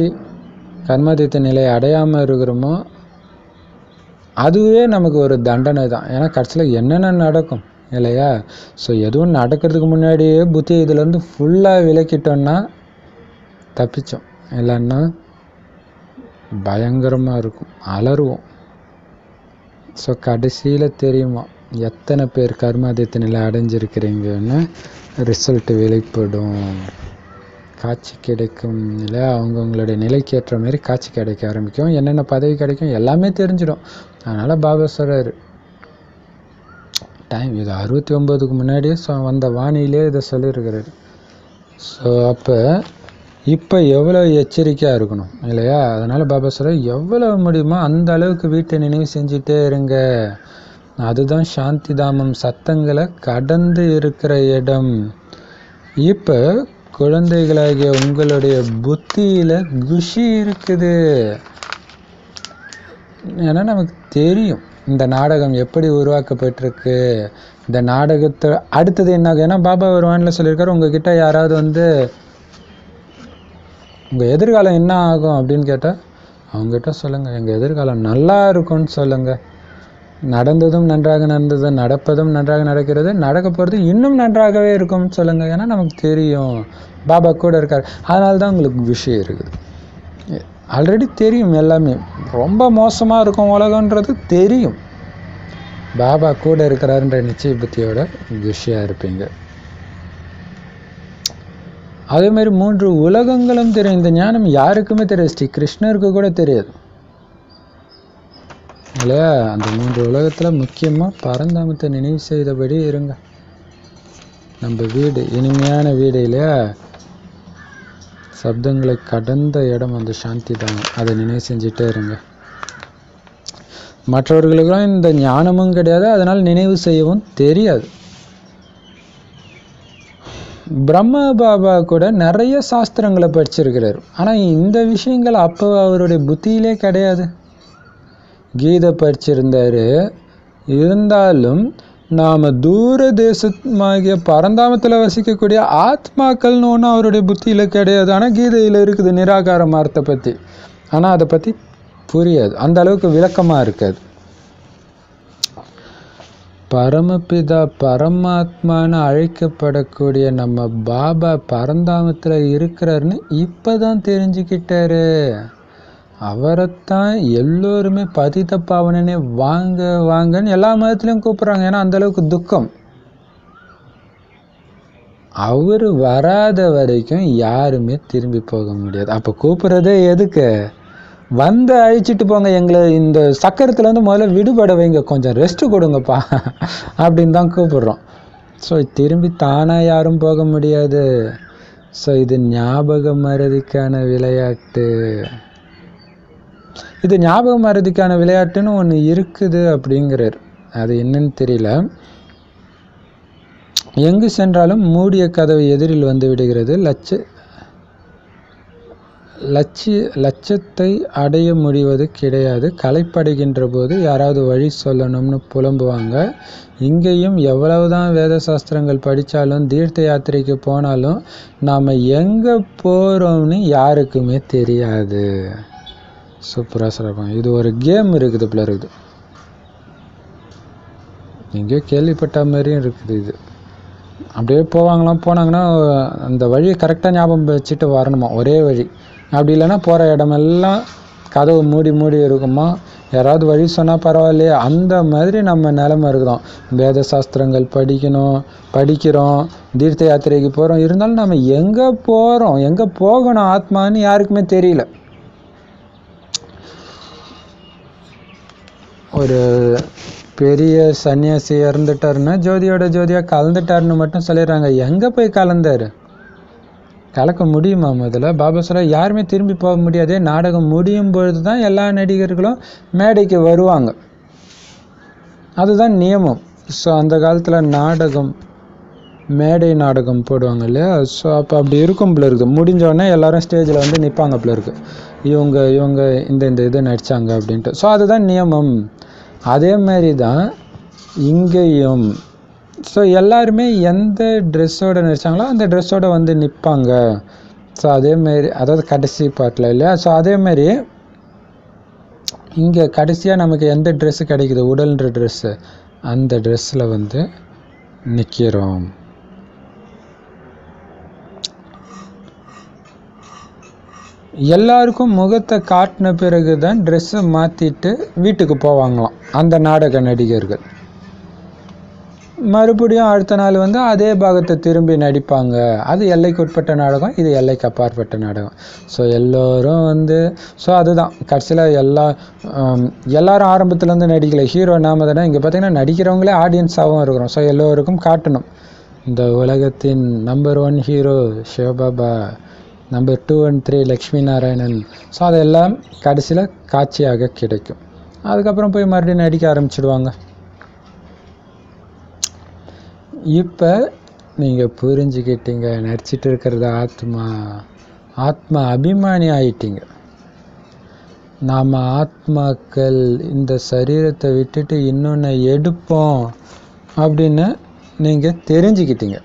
கர்மாதித்த நிலை அடையாமல் இருக்கிறோமோ அதுவே நமக்கு ஒரு தண்டனை தான். ஏன்னா கடைசியில் என்னென்ன நடக்கும் இல்லையா? ஸோ எதுவும் நடக்கிறதுக்கு முன்னாடியே புத்தி இதுலேருந்து ஃபுல்லாக விலக்கிட்டோன்னா தப்பிச்சோம். இல்லைன்னா பயங்கரமாக இருக்கும், அலறுவோம். ஸோ கடைசியில் தெரியுமா எத்தனை பேர் கர்மாதித்த நிலை அடைஞ்சிருக்கிறீங்கன்னு ரிசல்ட் வெளிப்படும், காட்சி கிடைக்கும். இல்லை அவங்கவுங்களுடைய நிலைக்கு ஏற்ற மாதிரி காட்சி கிடைக்க ஆரம்பிக்கும், என்னென்ன பதவி கிடைக்கும் எல்லாமே தெரிஞ்சிடும். அதனால் பாபா சொல்கிறாரு, டைம் இது 69க்கு முன்னாடியே வந்த வானிலே இதை சொல்லியிருக்கிறாரு. ஸோ அப்போ இப்போ எவ்வளோ எச்சரிக்கையாக இருக்கணும் இல்லையா? அதனால் பாபா சொல்கிறார், எவ்வளோ முடியுமோ அந்த அளவுக்கு வீட்டை நினைவு செஞ்சுட்டே இருங்க. அதுதான் சாந்தி தாமம், சத்தங்களை கடந்து இருக்கிற இடம். இப்போ குழந்தைகளாகிய உங்களுடைய புத்தியில் குஷி இருக்குது. ஏன்னா நமக்கு தெரியும் இந்த நாடகம் எப்படி உருவாக்கப்பட்டிருக்கு. இந்த நாடகத்தை அடுத்தது என்ன ஆகும்? ஏன்னா பாபா வருவான்ல சொல்லியிருக்காரு, உங்ககிட்ட யாராவது வந்து உங்கள் எதிர்காலம் என்ன ஆகும் அப்படின்னு கேட்டால் அவங்ககிட்ட சொல்லுங்கள், எங்கள் எதிர்காலம் நல்லா இருக்கும்னு சொல்லுங்கள். நடந்ததும் நன்றாக நடந்தது, நடப்பதும் நன்றாக நடக்கிறது, நடக்க போகிறது இன்னும் நன்றாகவே இருக்கும்னு சொல்லுங்கள். ஏன்னா நமக்கு தெரியும் பாபா கூட இருக்கார். அதனால தான் உங்களுக்கு விஷயம் இருக்குது. ஆல்ரெடி தெரியும், எல்லாமே ரொம்ப மோசமாக இருக்கும் உலகன்றது தெரியும். பாபா கூட இருக்கிறாருன்ற நிச்சய புத்தியோட குஷியாக இருப்பீங்க. அதே மாதிரி 3 உலகங்களும் தெரியும். இந்த ஞானம் யாருக்குமே தெரியாது, ஸ்ரீ கிருஷ்ணருக்கு கூட தெரியாது இல்லையா? அந்த 3 உலகத்தில் முக்கியமாக பரந்தாமத்தை நினைவு செய்தபடி இருங்க. நம்ம வீடு இனிமையான வீடு இல்லையா? சப்தங்களை கடந்த இடம் அந்த சாந்தி தான். அதை நினைவு செஞ்சுட்டே இருங்க. மற்றவர்களுக்கெல்லாம் இந்த ஞானமும் கிடையாது, அதனால் நினைவு செய்யவும் தெரியாது. பிரம்மா பாபா கூட நிறைய சாஸ்திரங்களை படிச்சிருக்கிறார். ஆனால் இந்த விஷயங்கள் அப்போ அவருடைய புத்தியிலே கிடையாது. கீதை படிச்சிருந்தார். இருந்தாலும் நாம் தூர தேசமாகிய பரந்தாமத்தில் வசிக்கக்கூடிய ஆத்மாக்கள்னு ஒன்றும் அவருடைய புத்தியில் கிடையாது. ஆனால் கீதையில் இருக்குது நிராகார மார்த்தை பற்றி. ஆனால் அதை பற்றி புரியாது, அந்த அளவுக்கு விளக்கமாக இருக்காது. பரமபிதா பரமாத்மான்னு அழைக்கப்படக்கூடிய நம்ம பாபா பரந்தாமத்தில் இருக்கிறாருன்னு இப்போ தான் தெரிஞ்சுக்கிட்டாரு. அவரைத்தான் எல்லோருமே பதித பாவனனே வாங்க வாங்கன்னு எல்லா மதத்துலையும் கூப்பிட்றாங்க. ஏன்னா அந்தளவுக்கு துக்கம். அவர் வராத வரைக்கும் யாருமே திரும்பி போக முடியாது. அப்போ கூப்பிட்றதே எதுக்கு? வந்து அழிச்சிட்டு போங்க, எங்களை இந்த சக்கரத்துலேருந்து முதல்ல விடுபட வைங்க, கொஞ்சம் ரெஸ்ட்டு கொடுங்கப்பா அப்படின்னு தான் கூப்பிடுறோம். ஸோ திரும்பி தானாக யாரும் போக முடியாது. ஸோ இது ஞாபக மறதிக்கான விளையாட்டு. இது ஞாபக மறதிக்கான விளையாட்டுன்னு ஒன்று இருக்குது அப்படிங்கிறார். அது என்னன்னு தெரியல. எங்கு சென்றாலும் மூடிய கதவு எதிரில் வந்து விடுகிறது. லட்சத்தை அடைய முடிவது கிடையாது. களைப்படைகின்ற போது யாராவது வழி சொல்லணும்னு புலம்புவாங்க. இங்கேயும் எவ்வளவுதான் வேத சாஸ்திரங்கள் படித்தாலும் தீர்த்த யாத்திரைக்கு போனாலும் நாம் எங்கே போகிறோம்னு யாருக்குமே தெரியாது. சூப்பராக சொல்லுவாங்க. இது ஒரு கேம் இருக்குது போல இருக்குது. எங்கேயோ கேள்விப்பட்ட மாதிரியும் இருக்குது. இது அப்படியே போனாங்கன்னா அந்த வழியை கரெக்டாக ஞாபகம் வச்சுட்டு வரணுமா, ஒரே வழி. அப்படி இல்லைன்னா போகிற இடமெல்லாம் கதவு மூடி இருக்குமா. யாராவது வழி சொன்னால் பரவாயில்லையே, அந்த மாதிரி நம்ம நிலைமை இருக்கிறோம். வேத சாஸ்திரங்கள் படிக்கிறோம், தீர்த்த யாத்திரைக்கு போகிறோம். இருந்தாலும் நம்ம எங்கே போகிறோம், எங்கே போகணும் ஆத்மான்னு யாருக்குமே தெரியல. ஒரு பெரிய சன்னியாசி இறந்துட்டாருன்னா ஜோதியாக கலந்துட்டாருன்னு மட்டும் சொல்லிடுறாங்க. எங்கே போய் கலந்தார்? கலக்க முடியுமா? முதல்ல பாபா சொல்ல யாருமே திரும்பி போக முடியாதே. நாடகம் முடியும் பொழுது தான் எல்லா நடிகர்களும் மேடைக்கு வருவாங்க. அதுதான் நியமம். ஸோ அந்த காலத்தில் மேடை நாடகம் போடுவாங்க இல்லையா? ஸோ அப்போ அப்படி இருக்கும் போல இருக்குது. முடிஞ்சோடனே எல்லாரும் ஸ்டேஜில் வந்து நிற்பாங்க போல இருக்குது. இவங்க இந்த இதை நடித்தாங்க அப்படின்ட்டு. ஸோ அதுதான் நியமம். அதே மாதிரி தான் இங்கேயும். ஸோ எல்லாருமே எந்த ட்ரெஸ்ஸோடு நடித்தாங்களோ அந்த ட்ரெஸ்ஸோடு வந்து நிற்பாங்க. ஸோ அதேமாரி அதாவது கடைசி பாட்டில் இல்லையா? ஸோ அதேமாரி இங்கே கடைசியாக நமக்கு எந்த ட்ரெஸ்ஸு கிடைக்குது, உடல்ன்ற ட்ரெஸ்ஸு, அந்த ட்ரெஸ்ஸில் வந்து நிற்கிறோம். எல்லாருக்கும் முகத்தை காட்டின பிறகு தான் ட்ரெஸ்ஸை மாற்றிட்டு வீட்டுக்கு போவாங்களாம் அந்த நாடக நடிகர்கள். மறுபடியும் அடுத்த நாள் வந்து அதே பாகத்தை திரும்பி நடிப்பாங்க. அது எல்லைக்கு உட்பட்ட நாடகம், இது எல்லைக்கு அப்பாற்பட்ட நாடகம். ஸோ எல்லோரும் வந்து அதுதான் கடைசியில் எல்லாரும் ஆரம்பத்துலேருந்து நடிக்கலை. ஹீரோ நாம தானே. இங்கே பார்த்திங்கன்னா நடிக்கிறவங்களே ஆடியன்ஸாகவும் இருக்கிறோம். ஸோ எல்லோருக்கும் காட்டணும் இந்த உலகத்தின் number 1 hero Shiv Baba, number 2 and 3 Lakshmi Narayanan. So அதெல்லாம் கடைசியில் காட்சியாக கிடைக்கும். அதுக்கப்புறம் போய் மறுபடியும் நடிக்க ஆரம்பிச்சிடுவாங்க. இப்போ நீங்கள் புரிஞ்சுக்கிட்டீங்க, நடிச்சிட்டு இருக்கிறது ஆத்மா. ஆத்மா அபிமானி ஆயிட்டீங்க. நாம் ஆத்மாக்கள் இந்த சரீரத்தை விட்டுட்டு இன்னொன்று எடுப்போம் அப்படின்னு நீங்கள் தெரிஞ்சுக்கிட்டீங்க.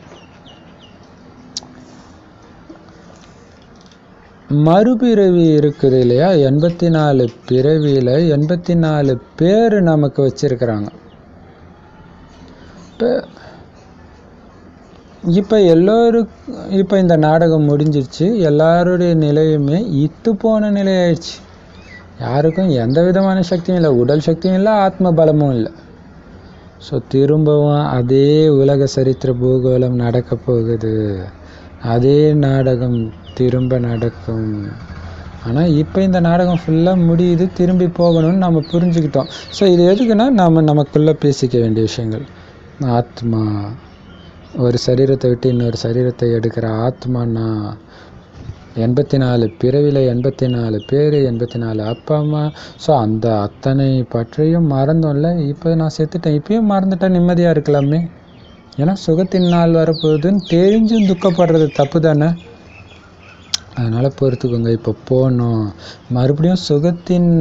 மறுபிறவி இருக்குது இல்லையா, 84 பிறவியில் 84 பேர் நமக்கு வச்சிருக்கிறாங்க. இப்போ எல்லோருக்கும் இப்போ இந்த நாடகம் முடிஞ்சிருச்சு. எல்லாருடைய நிலையுமே இத்து போன நிலை ஆயிடுச்சு. யாருக்கும் எந்த விதமான சக்தியும் இல்லை, உடல் சக்தியும் இல்லை, ஆத்ம பலமும் இல்லை. ஸோ திரும்பவும் அதே உலக சரித்திர பூகோளம் நடக்க போகுது. அதே நாடகம் திரும்ப நடக்கும். ஆனால் இப்போ இந்த நாடகம் ஃபுல்லாக முடியுது, திரும்பி போகணும்னு நம்ம புரிஞ்சுக்கிட்டோம். ஸோ இது எதுக்குன்னா நமக்குள்ளே பேசிக்க வேண்டிய விஷயங்கள். ஆத்மா ஒரு சரீரத்தை விட்டு இன்னொரு சரீரத்தை எடுக்கிற ஆத்மானா 84 பிறவியில் 84 பேர், 84 அப்பா அம்மா. ஸோ அந்த அத்தனை பற்றியும் மறந்தோம்ல. இப்போ நான் செத்துட்டேன், இப்பயும் மறந்துட்டேன், நிம்மதியாக இருக்கலாமே. ஏன்னா சுகத்தின் நாள் வரப்போகுதுன்னு தெரிஞ்சும் துக்கப்படுறது தப்பு தானே. அதனால் பொறுத்துக்கோங்க. இப்போ போகணும், மறுபடியும் சுகத்தின்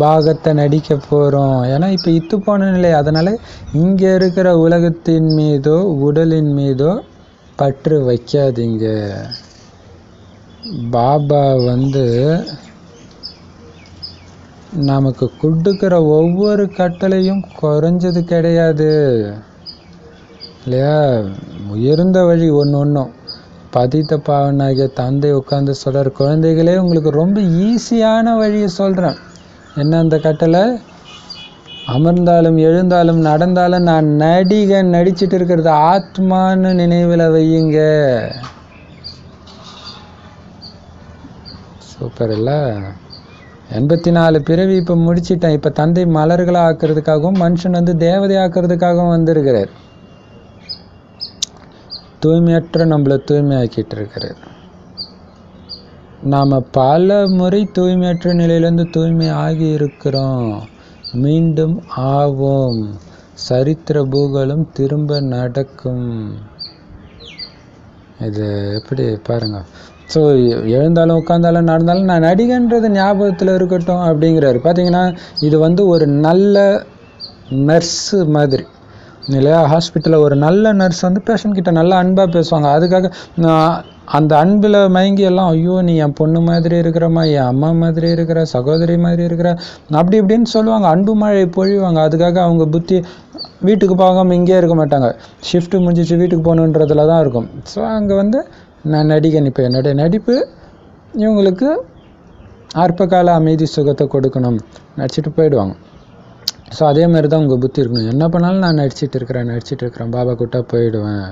பாகத்தை நடிக்க போகிறோம். ஏன்னா இப்போ இத்து போன நிலை. அதனால் இங்கே இருக்கிற உலகத்தின் மீதோ உடலின் மீதோ பற்று வைக்காதீங்க. பாபா நமக்கு கொடுக்குற ஒவ்வொரு கட்டளையும் குறைஞ்சது கிடையாது இல்லையா. உயர்ந்த வழி ஒன்றும் பதித்த பாவனாகிய தந்தை உட்கார்ந்து சொல்கிற குழந்தைகளே, உங்களுக்கு ரொம்ப ஈஸியான வழியை சொல்கிறேன். என்ன அந்த கட்டளை? அமர்ந்தாலும் எழுந்தாலும் நடந்தாலும் நான் நடிச்சிட்டு இருக்கிறது ஆத்மான்னு நினைவில் வையுங்க. சூப்பர் இல்லை? 84 பிறவி இப்போ முடிச்சிட்டேன். இப்போ தந்தை மலர்களை ஆக்கிறதுக்காகவும் மனுஷன் தேவதை ஆக்கிறதுக்காகவும் வந்திருக்கிறார். தூய்மையற்ற நம்மளை தூய்மையாக்கிட்டு இருக்கிறார். நாம் பல முறை தூய்மையற்ற நிலையிலேருந்து தூய்மை ஆகி இருக்கிறோம், மீண்டும் ஆவோம். சரித்திர பூகோளம் திரும்ப நடக்கும். இது எப்படி பாருங்க. ஸோ எழுந்தாலும் உட்காந்தாலும் நடந்தாலும் நான் நடிகன்றது ஞாபகத்தில் இருக்கட்டும் அப்படிங்கிறாரு. பார்த்தீங்கன்னா இது ஒரு நல்ல நர்ஸு மாதிரி இல்லையா. ஹாஸ்பிட்டலில் ஒரு நல்ல நர்ஸ் பேஷண்ட் கிட்ட நல்லா அன்பாக பேசுவாங்க. அதுக்காக அந்த அன்பில் மயங்கி எல்லாம், ஐயோ நீ என் பொண்ணு மாதிரி இருக்கிறம்மா, என் அம்மா மாதிரி இருக்கிற, சகோதரி மாதிரி இருக்கிற, அப்படி இப்படின்னு சொல்லுவாங்க. அன்பு மழை பொழிவாங்க. அதுக்காக அவங்க புத்தி வீட்டுக்கு போகாமல் இங்கே இருக்க மாட்டாங்க. ஷிஃப்ட்டு முடிஞ்சிச்சு வீட்டுக்கு போகணுன்றதுல தான் இருக்கும். ஸோ அங்கே நான் நடிகன். இப்போ என்னுடைய நடிப்பு இவங்களுக்கு அற்பகால அமைதி சுகத்தை கொடுக்கணும், நடிச்சிட்டு போயிடுவாங்க. ஸோ அதே மாதிரி தான் உங்கள் புத்தி இருக்கணும். என்ன பண்ணாலும் நான் நடிச்சிட்டு இருக்கிறேன், பாபா கூட்டா போயிடுவேன்.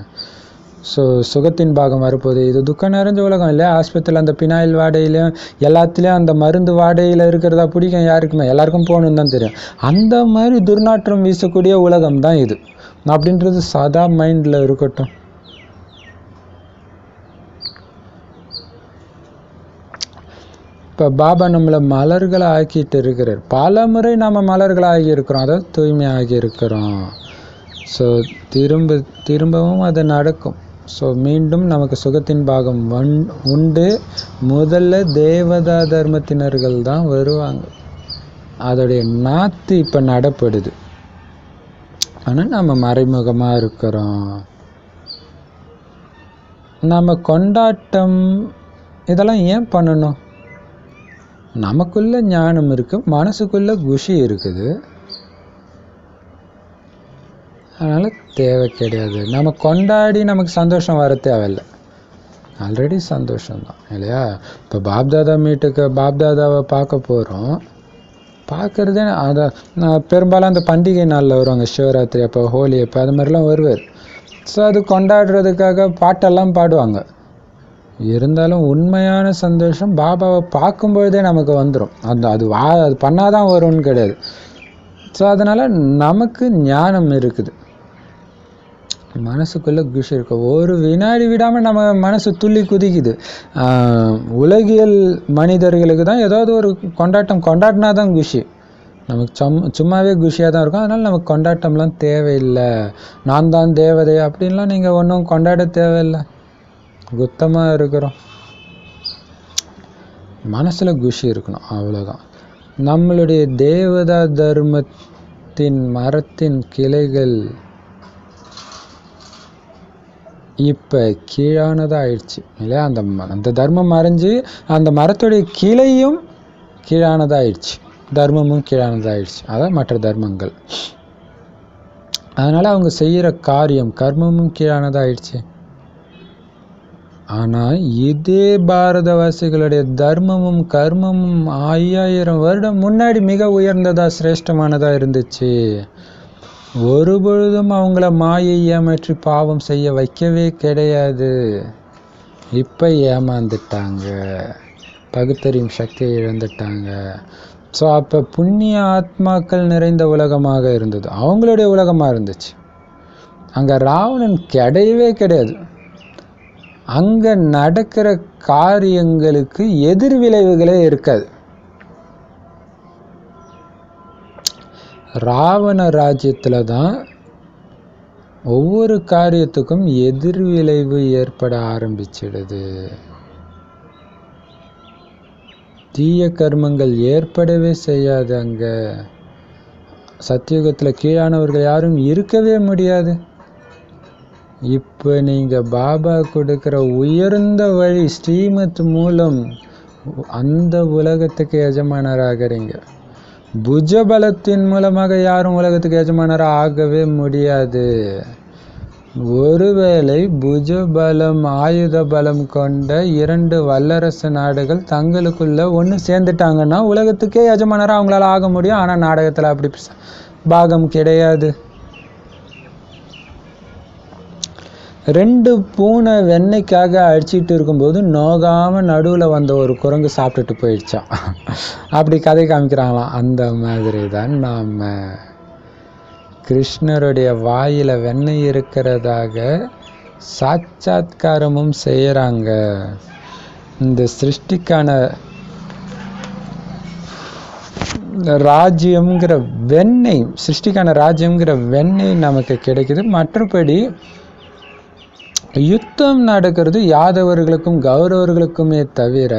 ஸோ சுகத்தின் பாகம் வரப்போகுது. இது துக்கம் நிறைஞ்ச உலகம் இல்லையா. ஆஸ்பத்திரியில் அந்த பினாயில் வாடையிலையும் எல்லாத்துலேயும் அந்த மருந்து வாடையில் இருக்கிறதா பிடிக்கும் யாருக்குமே, எல்லாருக்கும் போகணுன்னு தான் தெரியும். அந்த மாதிரி துர்நாற்றம் வீசக்கூடிய உலகம் தான் இது அப்படின்றது சதா மைண்டில் இருக்கட்டும். இப்போ பாபா நம்மளை மலர்களை ஆக்கிட்டு இருக்கிறார். பல முறை நம்ம மலர்களை ஆகி இருக்கிறோம், அதாவது தூய்மை ஆகி இருக்கிறோம். ஸோ திரும்பவும் அது நடக்கும். ஸோ மீண்டும் நமக்கு சுகத்தின் பாகம் உண்டு. முதல்ல தேவதா தர்மத்தினர்கள் தான் வருவாங்க. அதோடைய நாத்து இப்போ நடப்படுது. ஆனால் நம்ம மறைமுகமாக இருக்கிறோம். நம்ம கொண்டாட்டம் இதெல்லாம் ஏன் பண்ணணும்? நமக்குள்ள ஞானம் இருக்குது, மனசுக்குள்ள குஷி இருக்குது, அதனால் தேவை கிடையாது. நம்ம கொண்டாடி நமக்கு சந்தோஷம் வர தேவையில்லை, ஆல்ரெடி சந்தோஷம்தான் இல்லையா. இப்போ பாப்தாதா மீட்டுக்கு பாப்தாதாவை பார்க்க போகிறோம். பார்க்குறதே அதை பெரும்பாலும் அந்த பண்டிகை நாளில் வருவாங்க, சிவராத்திரி அப்போ, ஹோலி அப்போ, அது மாதிரிலாம் வருவார். ஸோ அது கொண்டாடுறதுக்காக பாட்டெல்லாம் பாடுவாங்க. இருந்தாலும் உண்மையான சந்தோஷம் பாபாவை பார்க்கும்பொழுதே நமக்கு வந்துடும். அது பண்ணாதான் வரும்னு கிடையாது. ஸோ அதனால் நமக்கு ஞானம் இருக்குது, மனசுக்குள்ளே குஷி இருக்கு. ஒரு வினாடி விடாமல் நம்ம மனசு துள்ளி குதிக்குது. உலகியல் மனிதர்களுக்கு தான் ஏதாவது ஒரு கொண்டாட்டம் கொண்டாடினா தான் குஷி. நமக்கு சும்மாவே குஷியாக தான் இருக்கும். அதனால் நமக்கு கொண்டாட்டம்லாம் தேவையில்லை. நான் தான் தேவதை அப்படின்லாம் நீங்கள் ஒன்றும் கொண்டாட தேவையில்லை. குத்தமாக இருக்கிறோம். மனசில் குஷி இருக்கணும், அவ்வளோதான். நம்மளுடைய தேவதா தர்மத்தின் மரத்தின் கிளைகள் இப்போ கீழானதாக ஆயிடுச்சு இல்லையா? அந்த தர்மம் மறைஞ்சு அந்த மரத்துடைய கிளையும் கீழானதாகிடுச்சு, தர்மமும் கீழானதாகிடுச்சு. அதான் மற்ற தர்மங்கள். அதனால் அவங்க செய்கிற காரியம் கர்மமும் கீழானதாகிடுச்சு. ஆனால் இதே பாரதவாசிகளுடைய தர்மமும் கர்மமும் 5000 வருடம் முன்னாடி மிக உயர்ந்ததாக சிரேஷ்டமானதாக இருந்துச்சு. ஒரு பொழுதும் அவங்கள மாயை ஏமாற்றி பாவம் செய்ய வைக்கவே கிடையாது. இப்போ ஏமாந்துட்டாங்க, பகுத்தறியும் சக்தியை இழந்துட்டாங்க. ஸோ அப்போ புண்ணிய ஆத்மாக்கள் நிறைந்த உலகமாக இருந்தது, அவங்களுடைய உலகமாக இருந்துச்சு. அங்கே ராவணன் கிடையவே கிடையாது. அங்கே நடக்கிற காரியங்களுக்கு எதிர் விளைவுகளே இருக்காது. ராவண ராஜ்யத்தில் தான் ஒவ்வொரு காரியத்துக்கும் எதிர் விளைவு ஏற்பட ஆரம்பிச்சிடுது. தீய கர்மங்கள் ஏற்படவே செய்யாது. அங்கே சத்தியுகத்தில் கீழானவர்கள் யாரும் இருக்கவே முடியாது. இப்போ நீங்கள் பாபா கொடுக்குற உயர்ந்த வழி ஸ்ரீமத் மூலம் அந்த உலகத்துக்கு எஜமானராகிறீங்க. புஜபலத்தின் மூலமாக யாரும் உலகத்துக்கு எஜமானராக ஆகவே முடியாது. ஒருவேளை புஜபலம் ஆயுத பலம் கொண்ட 2 வல்லரசு நாடுகள் தங்களுக்குள்ள ஒன்று சேர்ந்துட்டாங்கன்னா உலகத்துக்கே எஜமானராக அவங்களால ஆக முடியும். ஆனால் நாடகத்தில் அப்படி பாகம் கிடையாது. 2 பூனை வெண்ணெய்க்காக அடிச்சிட்டு இருக்கும்போது நோகாமல் நடுவில் வந்த ஒரு குரங்கு சாப்பிட்டுட்டு போயிடுச்சான். அப்படி கதை காமிக்கிறாங்களாம். அந்த மாதிரி தான் நாம் கிருஷ்ணருடைய வாயில் வெண்ணெய் இருக்கிறதாக சாட்சாத்காரமும் செய்கிறாங்க. இந்த சிருஷ்டிக்கான ராஜ்யம்ங்கிற வெண்ணெய், சிருஷ்டிக்கான ராஜ்யம்ங்கிற வெண்ணெய் நமக்கு கிடைக்குது. மற்றபடி யுத்தம் நடக்கிறது யாதவர்களுக்கும் கௌரவர்களுக்குமே தவிர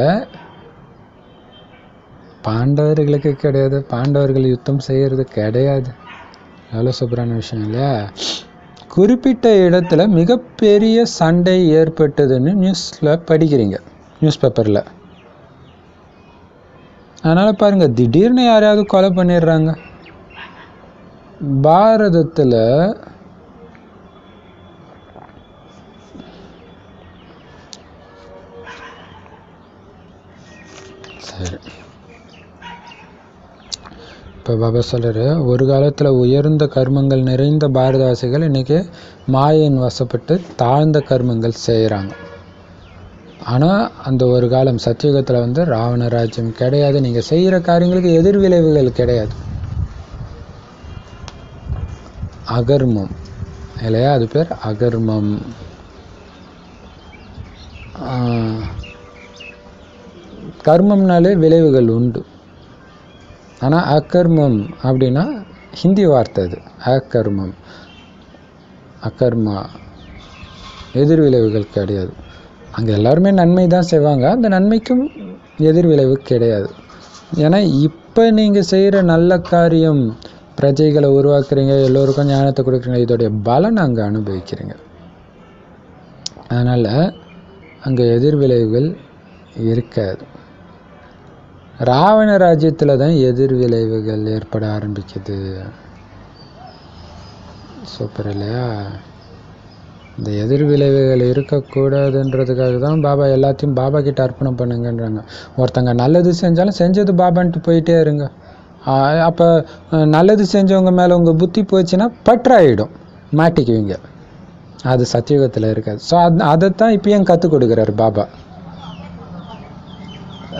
பாண்டவர்களுக்கு கிடையாது. பாண்டவர்கள் யுத்தம் செய்கிறது கிடையாது. எவ்வளோ சூப்பரான விஷயம் இல்லையா? குறிப்பிட்ட இடத்துல மிகப்பெரிய சண்டை ஏற்பட்டதுன்னு நியூஸில் படிக்கிறீங்க, நியூஸ் பேப்பரில். அதனால் பாருங்கள், திடீர்னு யாரையாவது கொலை பண்ணிடுறாங்க. பாரதத்தில் சரி, இப்போ பாபா சொல்கிறாரு, ஒரு காலத்தில் உயர்ந்த கர்மங்கள் நிறைந்த பாரதவாசிகள் இன்றைக்கி மாயின் வசப்பட்டு தாழ்ந்த கர்மங்கள் செய்கிறாங்க. ஆனால் அந்த ஒரு காலம் சத்தியுகத்தில் ராவண ராஜ்யம் கிடையாது. நீங்கள் செய்கிற காரியங்களுக்கு எதிர்விளைவுகள் கிடையாது. அகர்மம் இல்லையா? அது பேர் அகர்மம். கர்மம்னாலே விளைவுகள் உண்டு. ஆனால் அகர்மம் அப்படின்னா ஹிந்தி வார்த்தை அது. அகர்மம், அகர்மா, எதிர்விளைவுகள் கிடையாது. அங்கே எல்லாருமே நன்மை தான் செய்வாங்க. அந்த நன்மைக்கும் எதிர்விளைவு கிடையாது. ஏன்னா இப்போ நீங்கள் செய்கிற நல்ல காரியம், பிரஜைகளை உருவாக்குறீங்க, எல்லோருக்கும் ஞானத்தை கொடுக்குறீங்க, இதோடைய பலன் அங்கே அனுபவிக்கிறீங்க. அதனால் அங்கே எதிர்விளைவுகள் இருக்காது. ராவண ராஜ்யத்தில் தான் எதிர்விளைவுகள் ஏற்பட ஆரம்பிக்குது. சூப்பர் இல்லையா? இந்த எதிர்விளைவுகள் இருக்கக்கூடாதுன்றதுக்காக தான் பாபா எல்லாத்தையும் பாபா கிட்ட அர்ப்பணம் பண்ணுங்கன்றாங்க. ஒருத்தங்க நல்லது செஞ்சாலும் செஞ்சது பாபான்ட்டு போயிட்டே இருங்க. அப்போ நல்லது செஞ்சவங்க மேலே உங்கள் புத்தி போச்சுன்னா பற்றாயிடும், மாட்டிக்குவீங்க. அது சத்தியுகத்தில் இருக்காது. ஸோ அதைத்தான் இப்பயும் கற்றுக் கொடுக்குறாரு பாபா.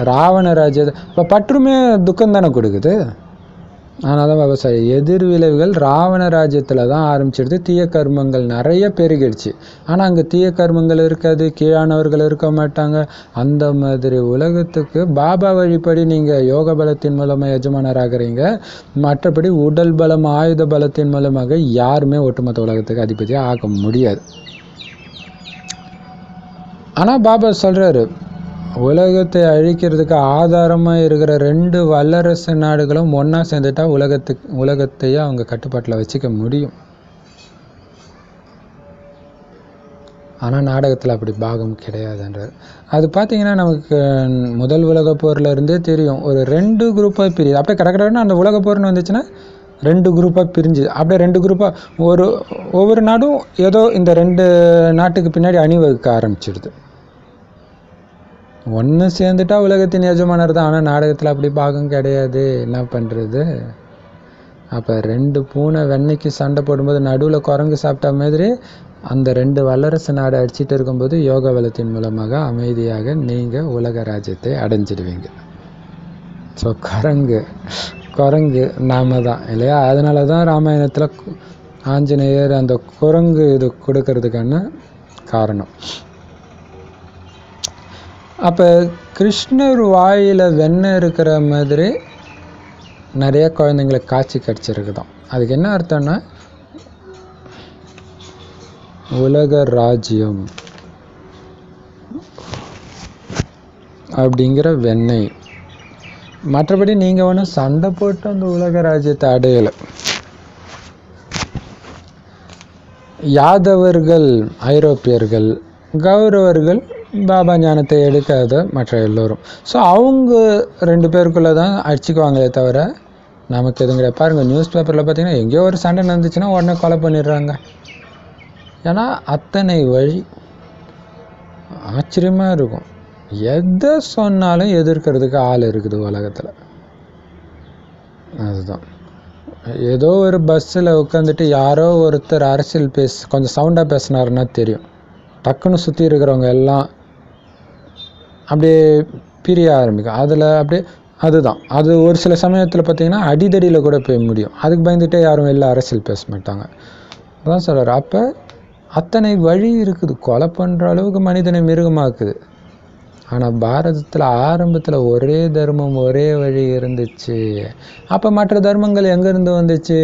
ராவண ராஜ்யத்தை இப்போ பற்றுமே துக்கம் தானே கொடுக்குது. அதனால தான் விவசாயம் எதிர் விளைவுகள் ராவண ராஜ்யத்தில் தான் ஆரம்பிச்சிடுது. தீய கர்மங்கள் நிறைய பெருகிடுச்சு. ஆனால் அங்கே தீய கர்மங்கள் இருக்காது, கீழானவர்கள் இருக்க மாட்டாங்க. அந்த மாதிரி உலகத்துக்கு பாபா வழிபடி நீங்கள் யோக பலத்தின் மூலமாக எஜமானராகிறீங்க. மற்றபடி உடல் பலம் ஆயுத பலத்தின் மூலமாக யாருமே ஒட்டுமொத்த உலகத்துக்கு அதிபதியாக ஆக முடியாது. ஆனால் பாபா சொல்கிறாரு, உலகத்தை அழிக்கிறதுக்கு ஆதாரமாக இருக்கிற 2 வல்லரசு நாடுகளும் ஒன்றா சேர்ந்துட்டா உலகத்தையே அவங்க கட்டுப்பாட்டில் வச்சுக்க முடியும். ஆனால் நாடகத்தில் அப்படி பாகம் கிடையாதுன்றார். அது பார்த்தீங்கன்னா நமக்கு முதல் உலக போரில் இருந்தே தெரியும். ஒரு 2 குரூப்பாக பிரியுது. அப்படியே கடற்கடன்னு அந்த உலக போர்னு வந்துச்சுன்னா 2 குரூப்பாக பிரிஞ்சுது. அப்படியே 2 குரூப்பாக ஒவ்வொரு நாடும் ஏதோ இந்த 2 நாட்டுக்கு பின்னாடி அணிவகுக்க ஆரம்பிச்சிடுது. ஒன்று சேர்ந்துட்டா உலகத்தின் எஜமானர் தான். ஆனால் நாடகத்தில் அப்படி பாகம் கிடையாது. என்ன பண்ணுறது? அப்போ 2 பூனை வெண்ணெய்க்கு சண்டை போடும்போது நடுவில் குரங்கு சாப்பிட்ட மாதிரி அந்த 2 வல்லரசு நாடு அடிச்சிட்டு இருக்கும்போது யோக பலத்தின் மூலமாக அமைதியாக நீங்கள் உலக ராஜ்யத்தை அடைஞ்சிடுவீங்க. ஸோ குரங்கு நாம தான் இல்லையா? அதனால தான் ராமாயணத்தில் ஆஞ்சநேயர் அந்த குரங்கு இது கொடுக்கறதுக்கான காரணம். அப்போ கிருஷ்ணர் வாயில் வெண்ணெய் இருக்கிற மாதிரி நிறைய குழந்தைங்களுக்கு காட்சி கிடச்சிருக்குதான். அதுக்கு என்ன அர்த்தம்னா உலக ராஜ்யம் அப்படிங்கிற வெண்ணெய். மற்றபடி நீங்கள் ஒன்றும் சண்டை போட்டு அந்த உலக ராஜ்யத்தை அடையலை. யாதவர்கள் ஐரோப்பியர்கள், கௌரவர்கள் பாபா ஞானத்தை எடுக்காத மற்ற எல்லோரும். ஸோ அவங்க 2 பேருக்குள்ளே தான் அடிச்சுக்குவாங்களே தவிர நமக்கு எதுவும் கிடையாது. பாருங்கள், நியூஸ் பேப்பரில் பார்த்தீங்கன்னா எங்கேயோ ஒரு சண்டை நடந்துச்சுன்னா உடனே கொலை பண்ணிடுறாங்க. ஏன்னா அத்தனை வழி. ஆச்சரியமாக இருக்கும். எதை சொன்னாலும் எதிர்க்கிறதுக்கு ஆள் இருக்குது உலகத்தில். அதுதான். ஏதோ ஒரு பஸ்ஸில் உட்காந்துட்டு யாரோ ஒருத்தர் அரசியல் கொஞ்சம் சவுண்டாக பேசினாருன்னா தெரியும், டக்குன்னு சுற்றி இருக்கிறவங்க எல்லாம் அப்படியே பிரிய ஆரம்பிக்கும். அதில் அப்படியே அதுதான். அது ஒரு சில சமயத்தில் பார்த்திங்கன்னா அடிதடியில் கூட போய் முடியும். அதுக்கு பயந்துட்டே யாரும் வெளில அரசியல் பேச மாட்டாங்க. அதான் சொல்கிறார். அப்போ அத்தனை வழி இருக்குது. கொலை பண்ணுற அளவுக்கு மனிதனை மிருகமாக்குது. ஆனால் பாரதத்தில் ஆரம்பத்தில் ஒரே தர்மம் ஒரே வழி இருந்துச்சு. அப்போ மற்ற தர்மங்கள் எங்கேருந்து வந்துச்சு?